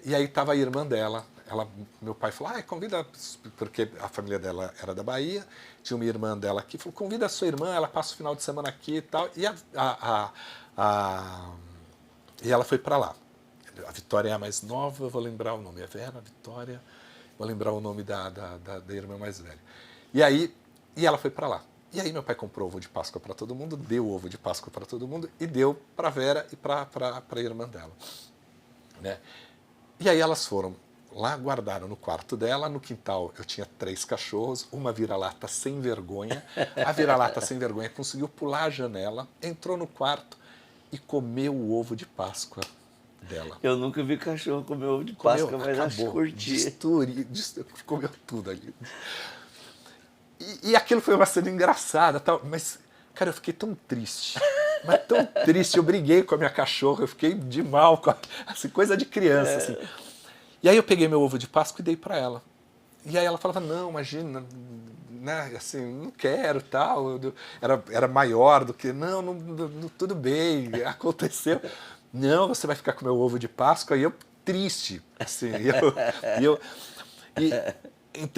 e aí estava a irmã dela, meu pai falou, convida, porque a família dela era da Bahia, tinha uma irmã dela aqui, falou, convida a sua irmã, ela passa o final de semana aqui e tal, e e ela foi para lá. A Vitória é a mais nova, eu vou lembrar o nome, é Vera, Vitória, vou lembrar o nome da irmã mais velha. E ela foi para lá. E aí meu pai comprou ovo de Páscoa para todo mundo, deu ovo de Páscoa para todo mundo e deu para Vera e para a irmã dela, né? E aí elas foram. lá guardaram no quarto dela, no quintal eu tinha 3 cachorros, uma vira-lata sem vergonha. A vira-lata sem vergonha conseguiu pular a janela, entrou no quarto e comeu o ovo de Páscoa dela. Eu nunca vi cachorro comer ovo de Comeu, Páscoa, mas acho que acabou, curti. comeu tudo ali. E aquilo foi uma cena engraçada, tal, mas, cara, eu fiquei tão triste. Mas tão triste, eu briguei com a minha cachorra, eu fiquei de mal, assim, coisa de criança, assim. E aí eu peguei meu ovo de Páscoa e dei para ela. E aí ela falava, não, imagina, né, assim, não quero, tal. Era maior do que, não, tudo bem, aconteceu. Não, você vai ficar com meu ovo de Páscoa. E eu, triste, assim.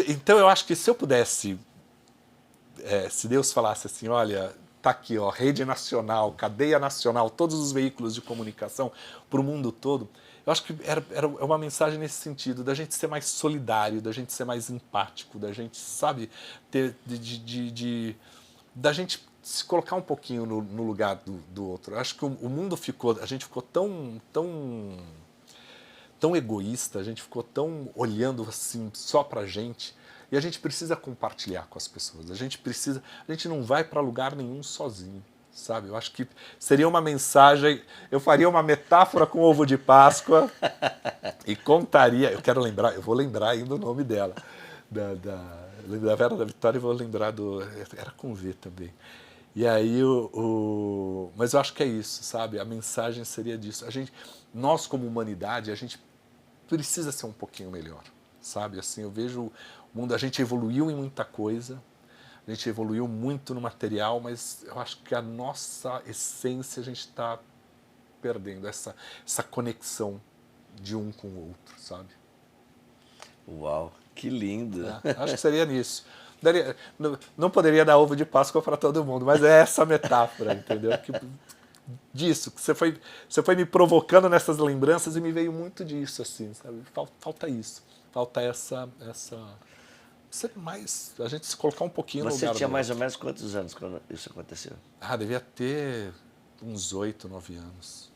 Então eu acho que se eu pudesse, se Deus falasse assim, olha, tá aqui, ó, rede nacional, cadeia nacional, todos os veículos de comunicação para o mundo todo, eu acho que era uma mensagem nesse sentido, da gente ser mais solidário, da gente ser mais empático, da gente, sabe, da gente se colocar um pouquinho no lugar do outro. Eu acho que o mundo a gente ficou tão egoísta, a gente ficou tão olhando assim só pra gente, e a gente precisa compartilhar com as pessoas. A gente não vai para lugar nenhum sozinho, sabe? Eu acho que seria uma mensagem, eu faria uma metáfora com ovo de Páscoa e contaria, eu vou lembrar ainda o nome dela, da Vera da Vitória, e vou lembrar era com V também. E aí, mas eu acho que é isso, sabe? A mensagem seria disso. Nós como humanidade, a gente precisa ser um pouquinho melhor, sabe? Assim, eu vejo o mundo, a gente evoluiu em muita coisa, a gente evoluiu muito no material, mas eu acho que a nossa essência a gente está perdendo, essa conexão de um com o outro, sabe? Uau, que lindo. Acho que seria nisso. Não poderia dar ovo de Páscoa para todo mundo, mas é essa metáfora, entendeu? Disso, que você foi me provocando nessas lembranças e me veio muito disso, assim, sabe? Falta isso, falta essa ser mais, a gente se colocar um pouquinho no lugar do outro. Você tinha mais ou menos quantos anos quando isso aconteceu? Devia ter uns 8, 9 anos,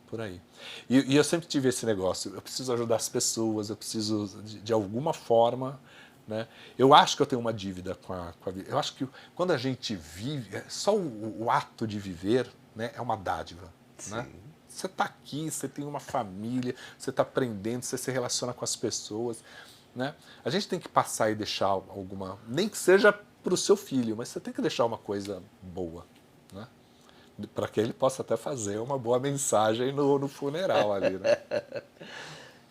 por aí. E eu sempre tive esse negócio, eu preciso ajudar as pessoas, eu preciso, de alguma forma, né? Eu acho que eu tenho uma dívida com a vida. Eu acho que quando a gente vive, só o ato de viver, né, é uma dádiva. Né? Você está aqui, você tem uma família, você está aprendendo, você se relaciona com as pessoas. Né? A gente tem que passar e deixar alguma, nem que seja para o seu filho, mas você tem que deixar uma coisa boa. Né? Para que ele possa até fazer uma boa mensagem no funeral ali. Né?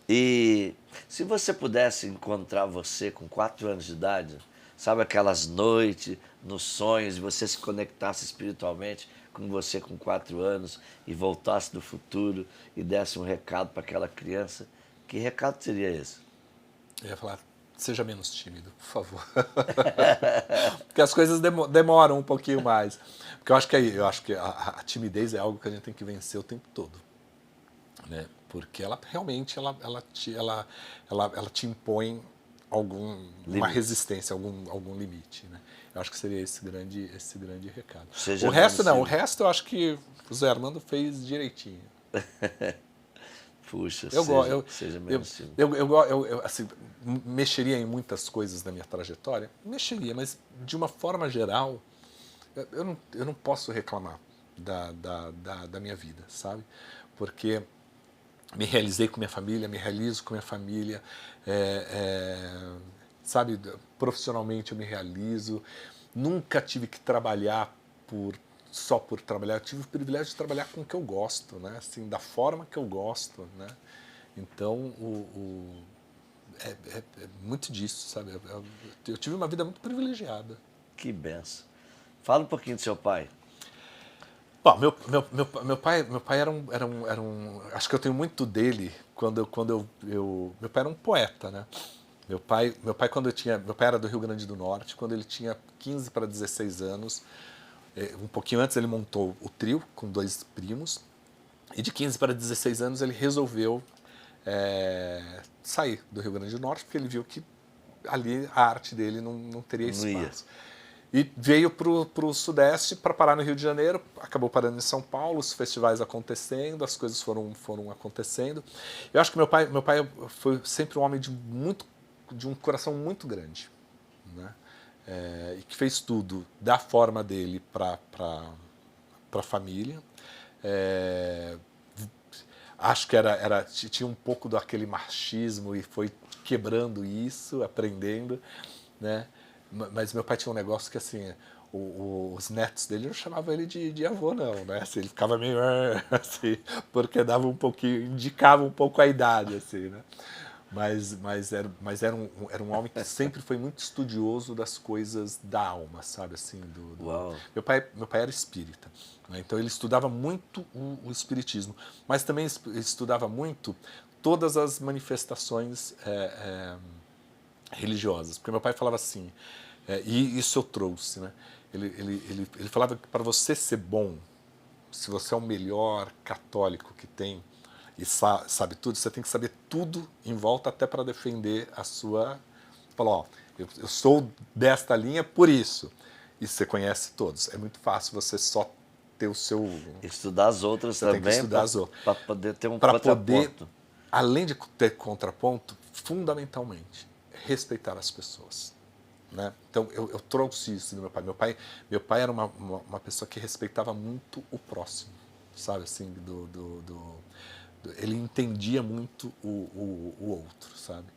E se você pudesse encontrar você com 4 anos de idade, sabe aquelas noites, nos sonhos, e você se conectasse espiritualmente com você com 4 anos e voltasse do futuro e desse um recado para aquela criança, que recado seria esse? Eu ia falar, seja menos tímido, por favor. Porque as coisas demoram um pouquinho mais. Porque eu acho que a timidez é algo que a gente tem que vencer o tempo todo. Né? Porque ela realmente ela te impõe uma resistência, algum limite. Né? Eu acho que seria esse grande recado. O resto não, o resto eu acho que o Zé Armando fez direitinho. Puxa, seja menos tímido. Eu assim, mexeria em muitas coisas da minha trajetória? Mexeria, mas de uma forma geral, eu não posso reclamar da minha vida, sabe? Porque me realizei com minha família, me realizo com minha família, sabe, profissionalmente eu me realizo, nunca tive que trabalhar só por trabalhar, eu tive o privilégio de trabalhar com o que eu gosto, né, assim, da forma que eu gosto, né, então é muito disso, sabe, eu tive uma vida muito privilegiada. Que benção. Fala um pouquinho do seu pai. Bom, meu pai era um. Acho que eu tenho muito dele quando meu pai era um poeta, né? Meu pai meu pai era do Rio Grande do Norte, quando ele tinha 15 para 16 anos, um pouquinho antes ele montou o trio com 2 primos, e de 15 para 16 anos ele resolveu sair do Rio Grande do Norte, porque ele viu que ali a arte dele não teria espaço. E veio para o Sudeste para parar no Rio de Janeiro, acabou parando em São Paulo, os festivais acontecendo, as coisas foram acontecendo. Eu acho que meu pai foi sempre um homem de um coração muito grande, né? E que fez tudo da forma dele para a família. Acho que tinha um pouco daquele machismo e foi quebrando isso, aprendendo, né? Mas meu pai tinha um negócio que, assim, os netos dele não chamavam ele de avô, não, né? Assim, ele ficava meio assim, porque dava um pouquinho, indicava um pouco a idade, assim, né? Mas era um homem que sempre foi muito estudioso das coisas da alma, sabe, assim, Uau. Meu pai era espírita, né? Então ele estudava muito o espiritismo, mas também estudava muito todas as manifestações religiosas, porque meu pai falava assim, e isso eu trouxe, né? Ele falava que para você ser bom, se você é o melhor católico que tem e sabe tudo, você tem que saber tudo em volta até para defender a sua... Falou, ó, eu sou desta linha por isso. E você conhece todos. É muito fácil você só ter o seu... Estudar as outras Você também tem que estudar as outras. para poder ter um Para contraponto. poder, além de ter contraponto, fundamentalmente, respeitar as pessoas. Né? Então eu trouxe isso do meu pai. Meu pai era uma pessoa que respeitava muito o próximo, sabe, assim, ele entendia muito o outro, sabe?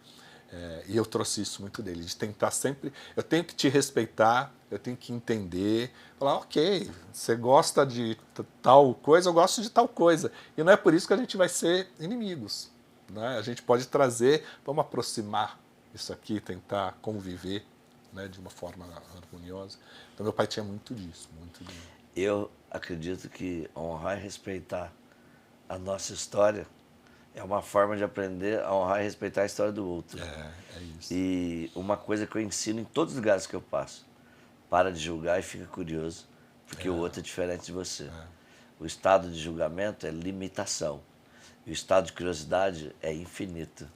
E eu trouxe isso muito dele, de tentar sempre, eu tenho que te respeitar, eu tenho que entender, falar, ok, você gosta de tal coisa, eu gosto de tal coisa, e não é por isso que a gente vai ser inimigos, né? A gente pode trazer, vamos aproximar isso aqui, tentar conviver, né, de uma forma harmoniosa. Então meu pai tinha muito disso, muito disso. Eu acredito que honrar e respeitar a nossa história é uma forma de aprender a honrar e respeitar a história do outro. É isso. E uma coisa que eu ensino em todos os lugares que eu passo: para de julgar e fica curioso, porque o outro é diferente de você. O estado de julgamento é limitação. E o estado de curiosidade é infinito.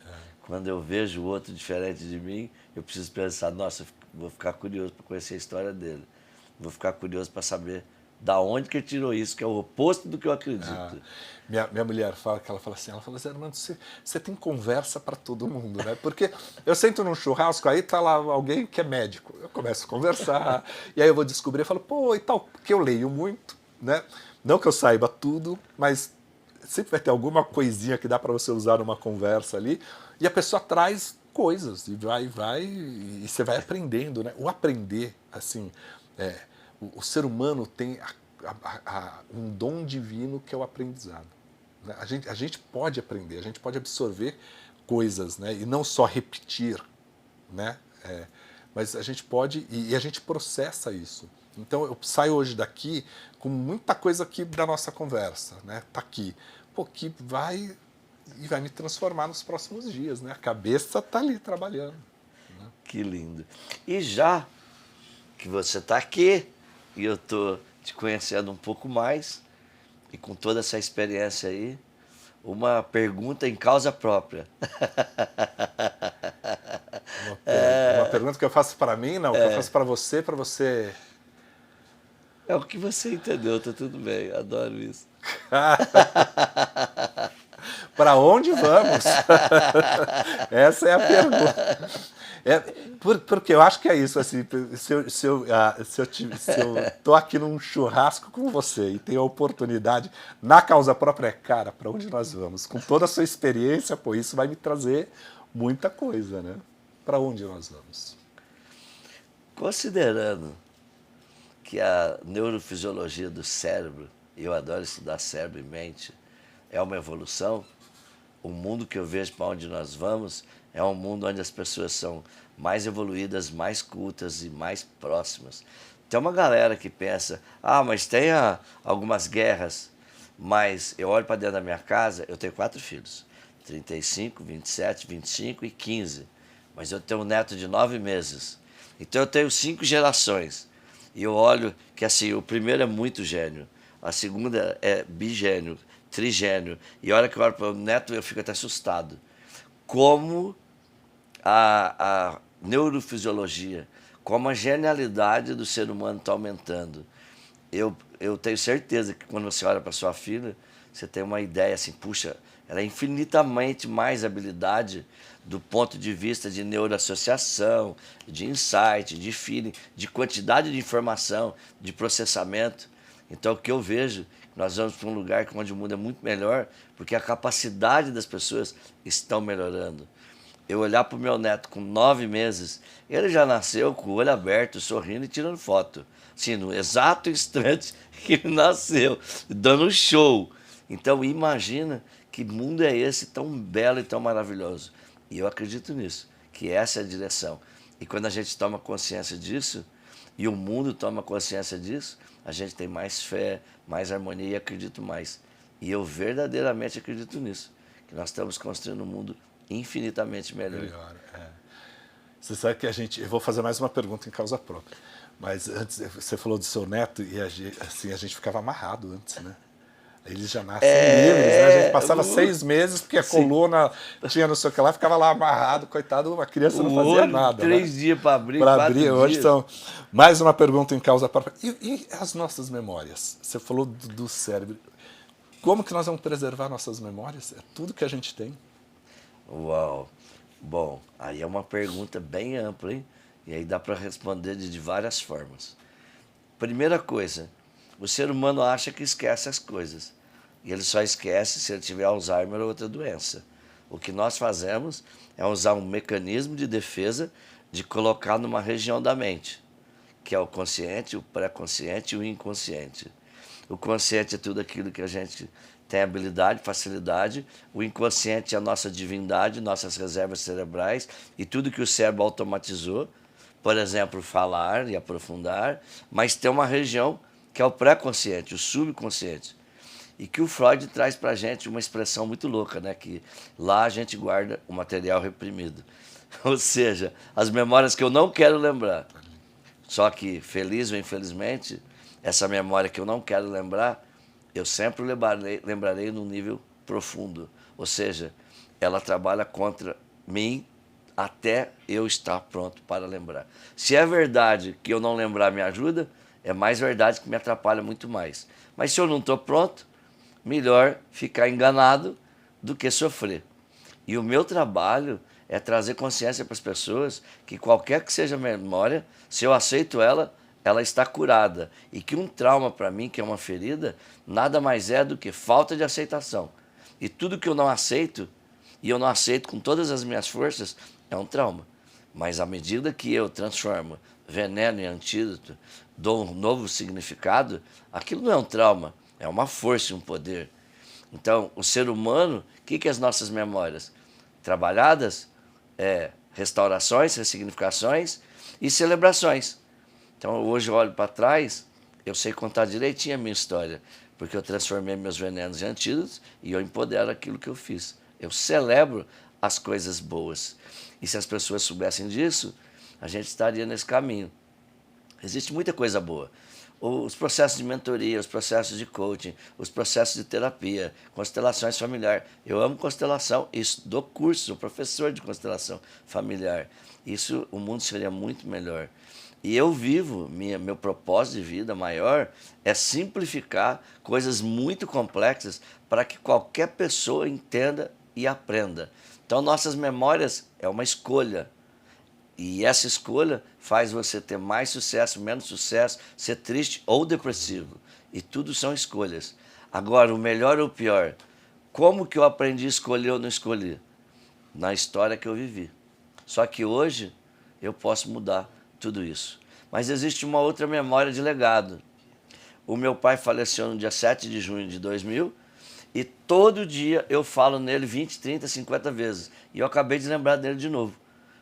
Quando eu vejo o outro diferente de mim, eu preciso pensar, nossa, vou ficar curioso para conhecer a história dele. Vou ficar curioso para saber da onde que ele tirou isso, que é o oposto do que eu acredito. Minha mulher fala assim, Armando, você tem conversa para todo mundo, né? Porque eu sento num churrasco, aí tá lá alguém que é médico, eu começo a conversar, e aí eu vou descobrir, eu falo, pô, e tal, porque eu leio muito, né? Não que eu saiba tudo, mas sempre vai ter alguma coisinha que dá para você usar numa conversa ali, e a pessoa traz coisas, e e você vai aprendendo, né? O aprender, assim, o ser humano tem um dom divino que é o aprendizado. Né? A gente pode aprender, a gente pode absorver coisas, né? E não só repetir, né? Mas a gente pode, e a gente processa isso. Então eu saio hoje daqui com muita coisa aqui da nossa conversa, né? Tá aqui. Pô, que vai me transformar nos próximos dias, né? A cabeça tá ali trabalhando. Né? Que lindo. E já que você está aqui e eu estou te conhecendo um pouco mais, e com toda essa experiência aí, uma pergunta em causa própria. Uma pergunta que eu faço para mim, não, que eu faço para você... É o que você entendeu, tá tudo bem, adoro isso. Para onde vamos? Essa é a pergunta. Porque eu acho que é isso, assim, se eu tô aqui num churrasco com você e tenho a oportunidade, na causa própria, cara, para onde nós vamos? Com toda a sua experiência, pô, isso vai me trazer muita coisa, né? Para onde nós vamos? Considerando que a neurofisiologia do cérebro, e eu adoro estudar cérebro e mente, é uma evolução, o mundo que eu vejo para onde nós vamos é um mundo onde as pessoas são mais evoluídas, mais cultas e mais próximas. Tem uma galera que pensa, mas tem algumas guerras, mas eu olho para dentro da minha casa, eu tenho 4 filhos, 35, 27, 25 e 15, mas eu tenho um neto de 9 meses, então eu tenho 5 gerações, e eu olho que assim, o primeiro é muito gênio, a segunda é bigênio, trigênio, e a hora que eu olho para o neto eu fico até assustado. Como a neurofisiologia, como a genialidade do ser humano está aumentando. Eu tenho certeza que quando você olha para sua filha, você tem uma ideia assim, puxa, ela é infinitamente mais habilidade do ponto de vista de neuroassociação, de insight, de feeling, de quantidade de informação, de processamento. Então, o que eu vejo, nós vamos para um lugar onde o mundo é muito melhor, porque a capacidade das pessoas estão melhorando. Eu olhar para o meu neto com 9 meses, ele já nasceu com o olho aberto, sorrindo e tirando foto. Assim, no exato instante que ele nasceu, dando um show. Então, imagina que mundo é esse tão belo e tão maravilhoso. E eu acredito nisso, que essa é a direção. E quando a gente toma consciência disso, e o mundo toma consciência disso, a gente tem mais fé, mais harmonia e acredito mais. E eu verdadeiramente acredito nisso, que nós estamos construindo um mundo infinitamente melhor. Você sabe que eu vou fazer mais uma pergunta em causa própria, mas antes você falou do seu neto e assim, a gente ficava amarrado antes, né? Eles já nascem livres, né? A gente passava 6 meses porque a coluna tinha não sei o que lá, ficava lá amarrado, coitado, a criança não fazia nada. 3 dias para abrir, para 4 abrir. dias. Hoje são mais uma pergunta em causa própria. E as nossas memórias? Você falou do cérebro. Como que nós vamos preservar nossas memórias? É tudo que a gente tem. Uau! Bom, aí é uma pergunta bem ampla, hein? E aí dá para responder de várias formas. Primeira coisa, o ser humano acha que esquece as coisas. E ele só esquece se ele tiver Alzheimer ou outra doença. O que nós fazemos é usar um mecanismo de defesa de colocar numa região da mente, que é o consciente, o pré-consciente e o inconsciente. O consciente é tudo aquilo que a gente tem habilidade, facilidade. O inconsciente é a nossa divindade, nossas reservas cerebrais e tudo que o cérebro automatizou. Por exemplo, falar e aprofundar. Mas tem uma região que é o pré-consciente, o subconsciente. E que o Freud traz para a gente uma expressão muito louca, né? Que lá a gente guarda o material reprimido. Ou seja, as memórias que eu não quero lembrar. Só que, feliz ou infelizmente, essa memória que eu não quero lembrar, eu sempre lembrarei num nível profundo. Ou seja, ela trabalha contra mim até eu estar pronto para lembrar. Se é verdade que eu não lembrar me ajuda, é mais verdade que me atrapalha muito mais. Mas se eu não estou pronto, melhor ficar enganado do que sofrer. E o meu trabalho é trazer consciência para as pessoas que qualquer que seja a memória, se eu aceito ela, ela está curada. E que um trauma para mim, que é uma ferida, nada mais é do que falta de aceitação. E tudo que eu não aceito, e eu não aceito com todas as minhas forças, é um trauma. Mas à medida que eu transformo veneno em antídoto, dou um novo significado, aquilo não é um trauma, é uma força e um poder. Então, o ser humano, o que é as nossas memórias? Trabalhadas, restaurações, ressignificações e celebrações. Então, hoje eu olho para trás, eu sei contar direitinho a minha história, porque eu transformei meus venenos em antídotos e eu empodero aquilo que eu fiz. Eu celebro as coisas boas. E se as pessoas soubessem disso, a gente estaria nesse caminho. Existe muita coisa boa. Os processos de mentoria, os processos de coaching, os processos de terapia, constelações familiares. Eu amo constelação, isso dou curso, sou professor de constelação familiar. Isso, o mundo seria muito melhor. E eu vivo, meu propósito de vida maior é simplificar coisas muito complexas para que qualquer pessoa entenda e aprenda. Então, nossas memórias é uma escolha. E essa escolha faz você ter mais sucesso, menos sucesso, ser triste ou depressivo. E tudo são escolhas. Agora, o melhor ou o pior, como que eu aprendi a escolher ou não escolher? Na história que eu vivi. Só que hoje eu posso mudar tudo isso. Mas existe uma outra memória de legado. O meu pai faleceu no dia 7 de junho de 2000 e todo dia eu falo nele 20, 30, 50 vezes. E eu acabei de lembrar dele de novo.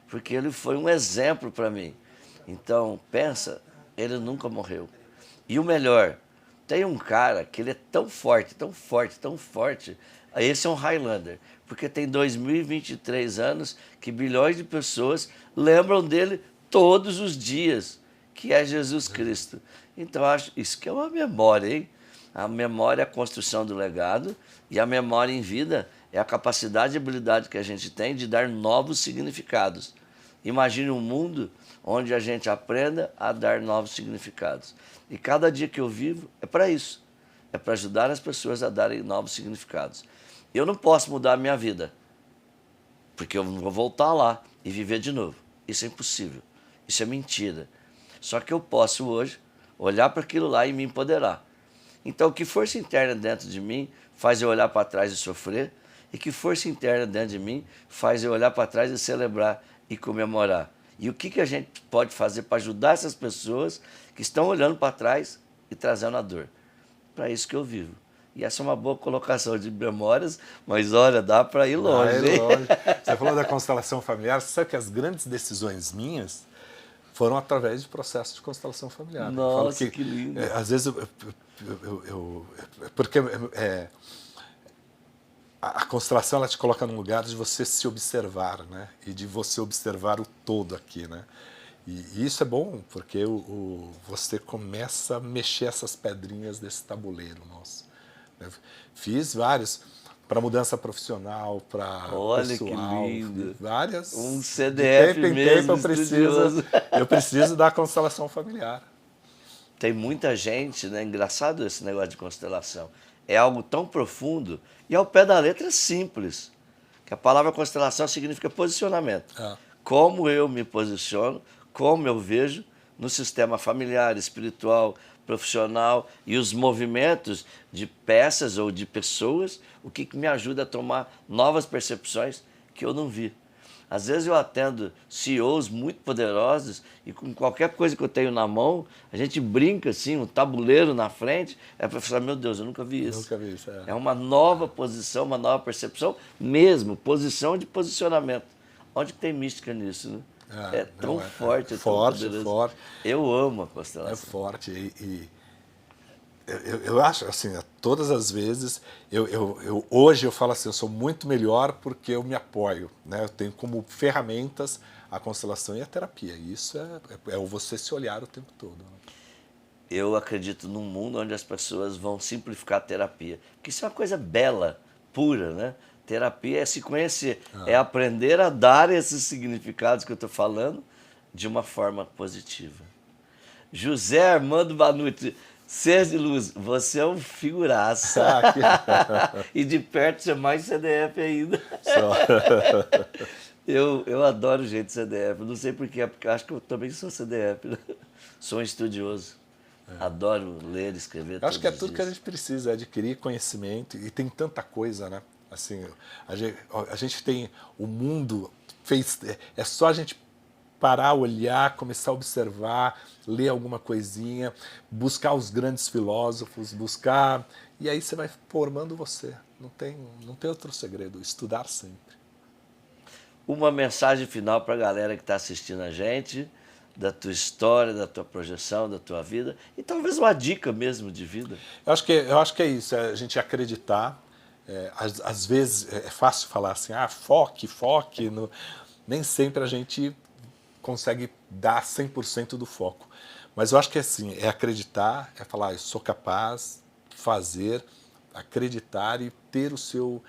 Porque ele foi um exemplo para mim. Então, pensa, ele nunca morreu. E o melhor, tem um cara que ele é tão forte, tão forte, tão forte. Esse é um Highlander, porque tem 2023 anos que bilhões de pessoas lembram dele todos os dias, que é Jesus Cristo. Então, eu acho isso que é uma memória, hein? A memória é a construção do legado e a memória em vida é a capacidade e habilidade que a gente tem de dar novos significados. Imagine um mundo onde a gente aprenda a dar novos significados. E cada dia que eu vivo é para isso. É para ajudar as pessoas a darem novos significados. Eu não posso mudar a minha vida, porque eu vou voltar lá e viver de novo. Isso é impossível. Isso é mentira. Só que eu posso hoje olhar para aquilo lá e me empoderar. Então, que força interna dentro de mim faz eu olhar para trás e sofrer, e que força interna dentro de mim faz eu olhar para trás e celebrar e comemorar. E o que a gente pode fazer para ajudar essas pessoas que estão olhando para trás e trazendo a dor? Para isso que eu vivo. E essa é uma boa colocação de memórias, mas olha, dá para ir longe. Vai longe. Você falou da constelação familiar, você sabe que as grandes decisões minhas foram através de processos de constelação familiar. Nossa, que lindo. Às vezes porque a constelação ela te coloca num lugar de você se observar, né? E de você observar o todo aqui, né? E isso é bom, porque você começa a mexer essas pedrinhas desse tabuleiro nosso. Fiz vários para mudança profissional, para pessoal. Olha que lindo. Várias. Um CDF mesmo, eu preciso da constelação familiar. Tem muita gente, né? Engraçado esse negócio de constelação. É algo tão profundo e ao pé da letra é simples. Que a palavra constelação significa posicionamento. Como eu me posiciono, como eu vejo no sistema familiar, espiritual, profissional e os movimentos de peças ou de pessoas, o que me ajuda a tomar novas percepções que eu não vi. Às vezes eu atendo CEOs muito poderosos e com qualquer coisa que eu tenho na mão, a gente brinca assim, um tabuleiro na frente, é para falar, meu Deus, eu nunca vi isso. Nunca vi isso, É uma nova posição, uma nova percepção, mesmo, posição de posicionamento. Onde que tem mística nisso, né? É tão forte, é tão poderoso. Forte. Eu amo a constelação. É forte. Eu acho, assim, todas as vezes, hoje eu falo assim, eu sou muito melhor porque eu me apoio, né? Eu tenho como ferramentas a constelação e a terapia. E isso é você se olhar o tempo todo. Né? Eu acredito num mundo onde as pessoas vão simplificar a terapia. Porque isso é uma coisa bela, pura, né? Terapia é se conhecer, é aprender a dar esses significados que eu estou falando de uma forma positiva. José Armando Banucci, ser de luz, você é um figuraça. E de perto você é mais CDF ainda. Eu adoro gente CDF, não sei porquê, porque acho que eu também sou CDF, né? Sou um estudioso. Adoro ler, escrever. Eu acho que é tudo que a gente precisa, é adquirir conhecimento, e tem tanta coisa, né? Assim, a gente tem o mundo, é só a gente parar, olhar, começar a observar, ler alguma coisinha, buscar os grandes filósofos, e aí você vai formando você. Não tem outro segredo, estudar sempre. Uma mensagem final para a galera que está assistindo a gente, da tua história, da tua projeção, da tua vida, e talvez uma dica mesmo de vida. Eu acho que é isso, é a gente acreditar. Às vezes é fácil falar assim, foque. Nem sempre a gente consegue dar 100% do foco. Mas eu acho que é assim, é acreditar, é falar, eu sou capaz, fazer, acreditar e ter o seu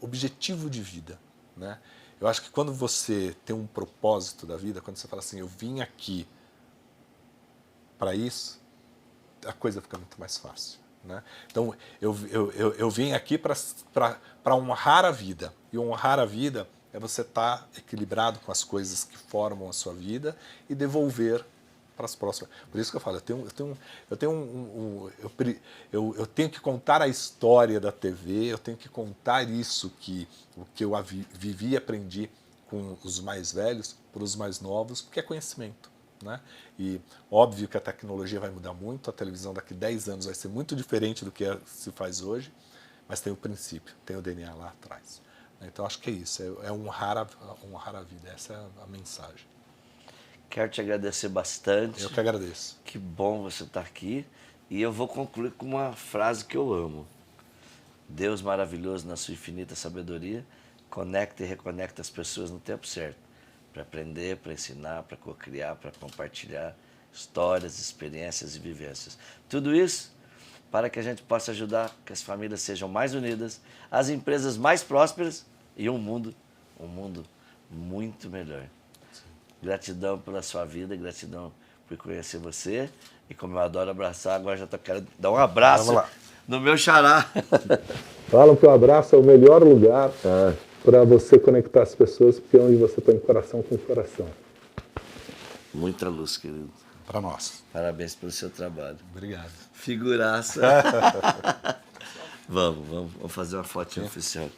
objetivo de vida, né? Eu acho que quando você tem um propósito da vida, quando você fala assim, eu vim aqui para isso, a coisa fica muito mais fácil, né? Então, eu vim aqui para honrar a vida. E honrar a vida é você estar equilibrado com as coisas que formam a sua vida e devolver para as próximas. Por isso que eu falo, eu tenho que contar a história da TV, eu tenho que contar o que eu vivi e aprendi com os mais velhos para os mais novos, porque é conhecimento, né? E óbvio que a tecnologia vai mudar muito, a televisão daqui 10 anos vai ser muito diferente do que se faz hoje, mas tem o princípio, tem o DNA lá atrás. Então acho que é isso, é honrar a vida, essa é a mensagem. Quero te agradecer bastante. Eu que agradeço. Que bom você estar aqui. E eu vou concluir com uma frase que eu amo. Deus maravilhoso na sua infinita sabedoria, conecta e reconecta as pessoas no tempo certo. Para aprender, para ensinar, para cocriar, para compartilhar histórias, experiências e vivências. Tudo isso para que a gente possa ajudar que as famílias sejam mais unidas, as empresas mais prósperas e um mundo um mundo muito melhor. Gratidão pela sua vida, gratidão por conhecer você. E como eu adoro abraçar, agora já quero dar um abraço no meu xará. Falam que o abraço é o melhor lugar para você conectar as pessoas, porque é onde você põe coração com coração. Muita luz, querido. Para nós. Parabéns pelo seu trabalho. Obrigado. Figuraça. Vamos fazer uma fotinha oficial.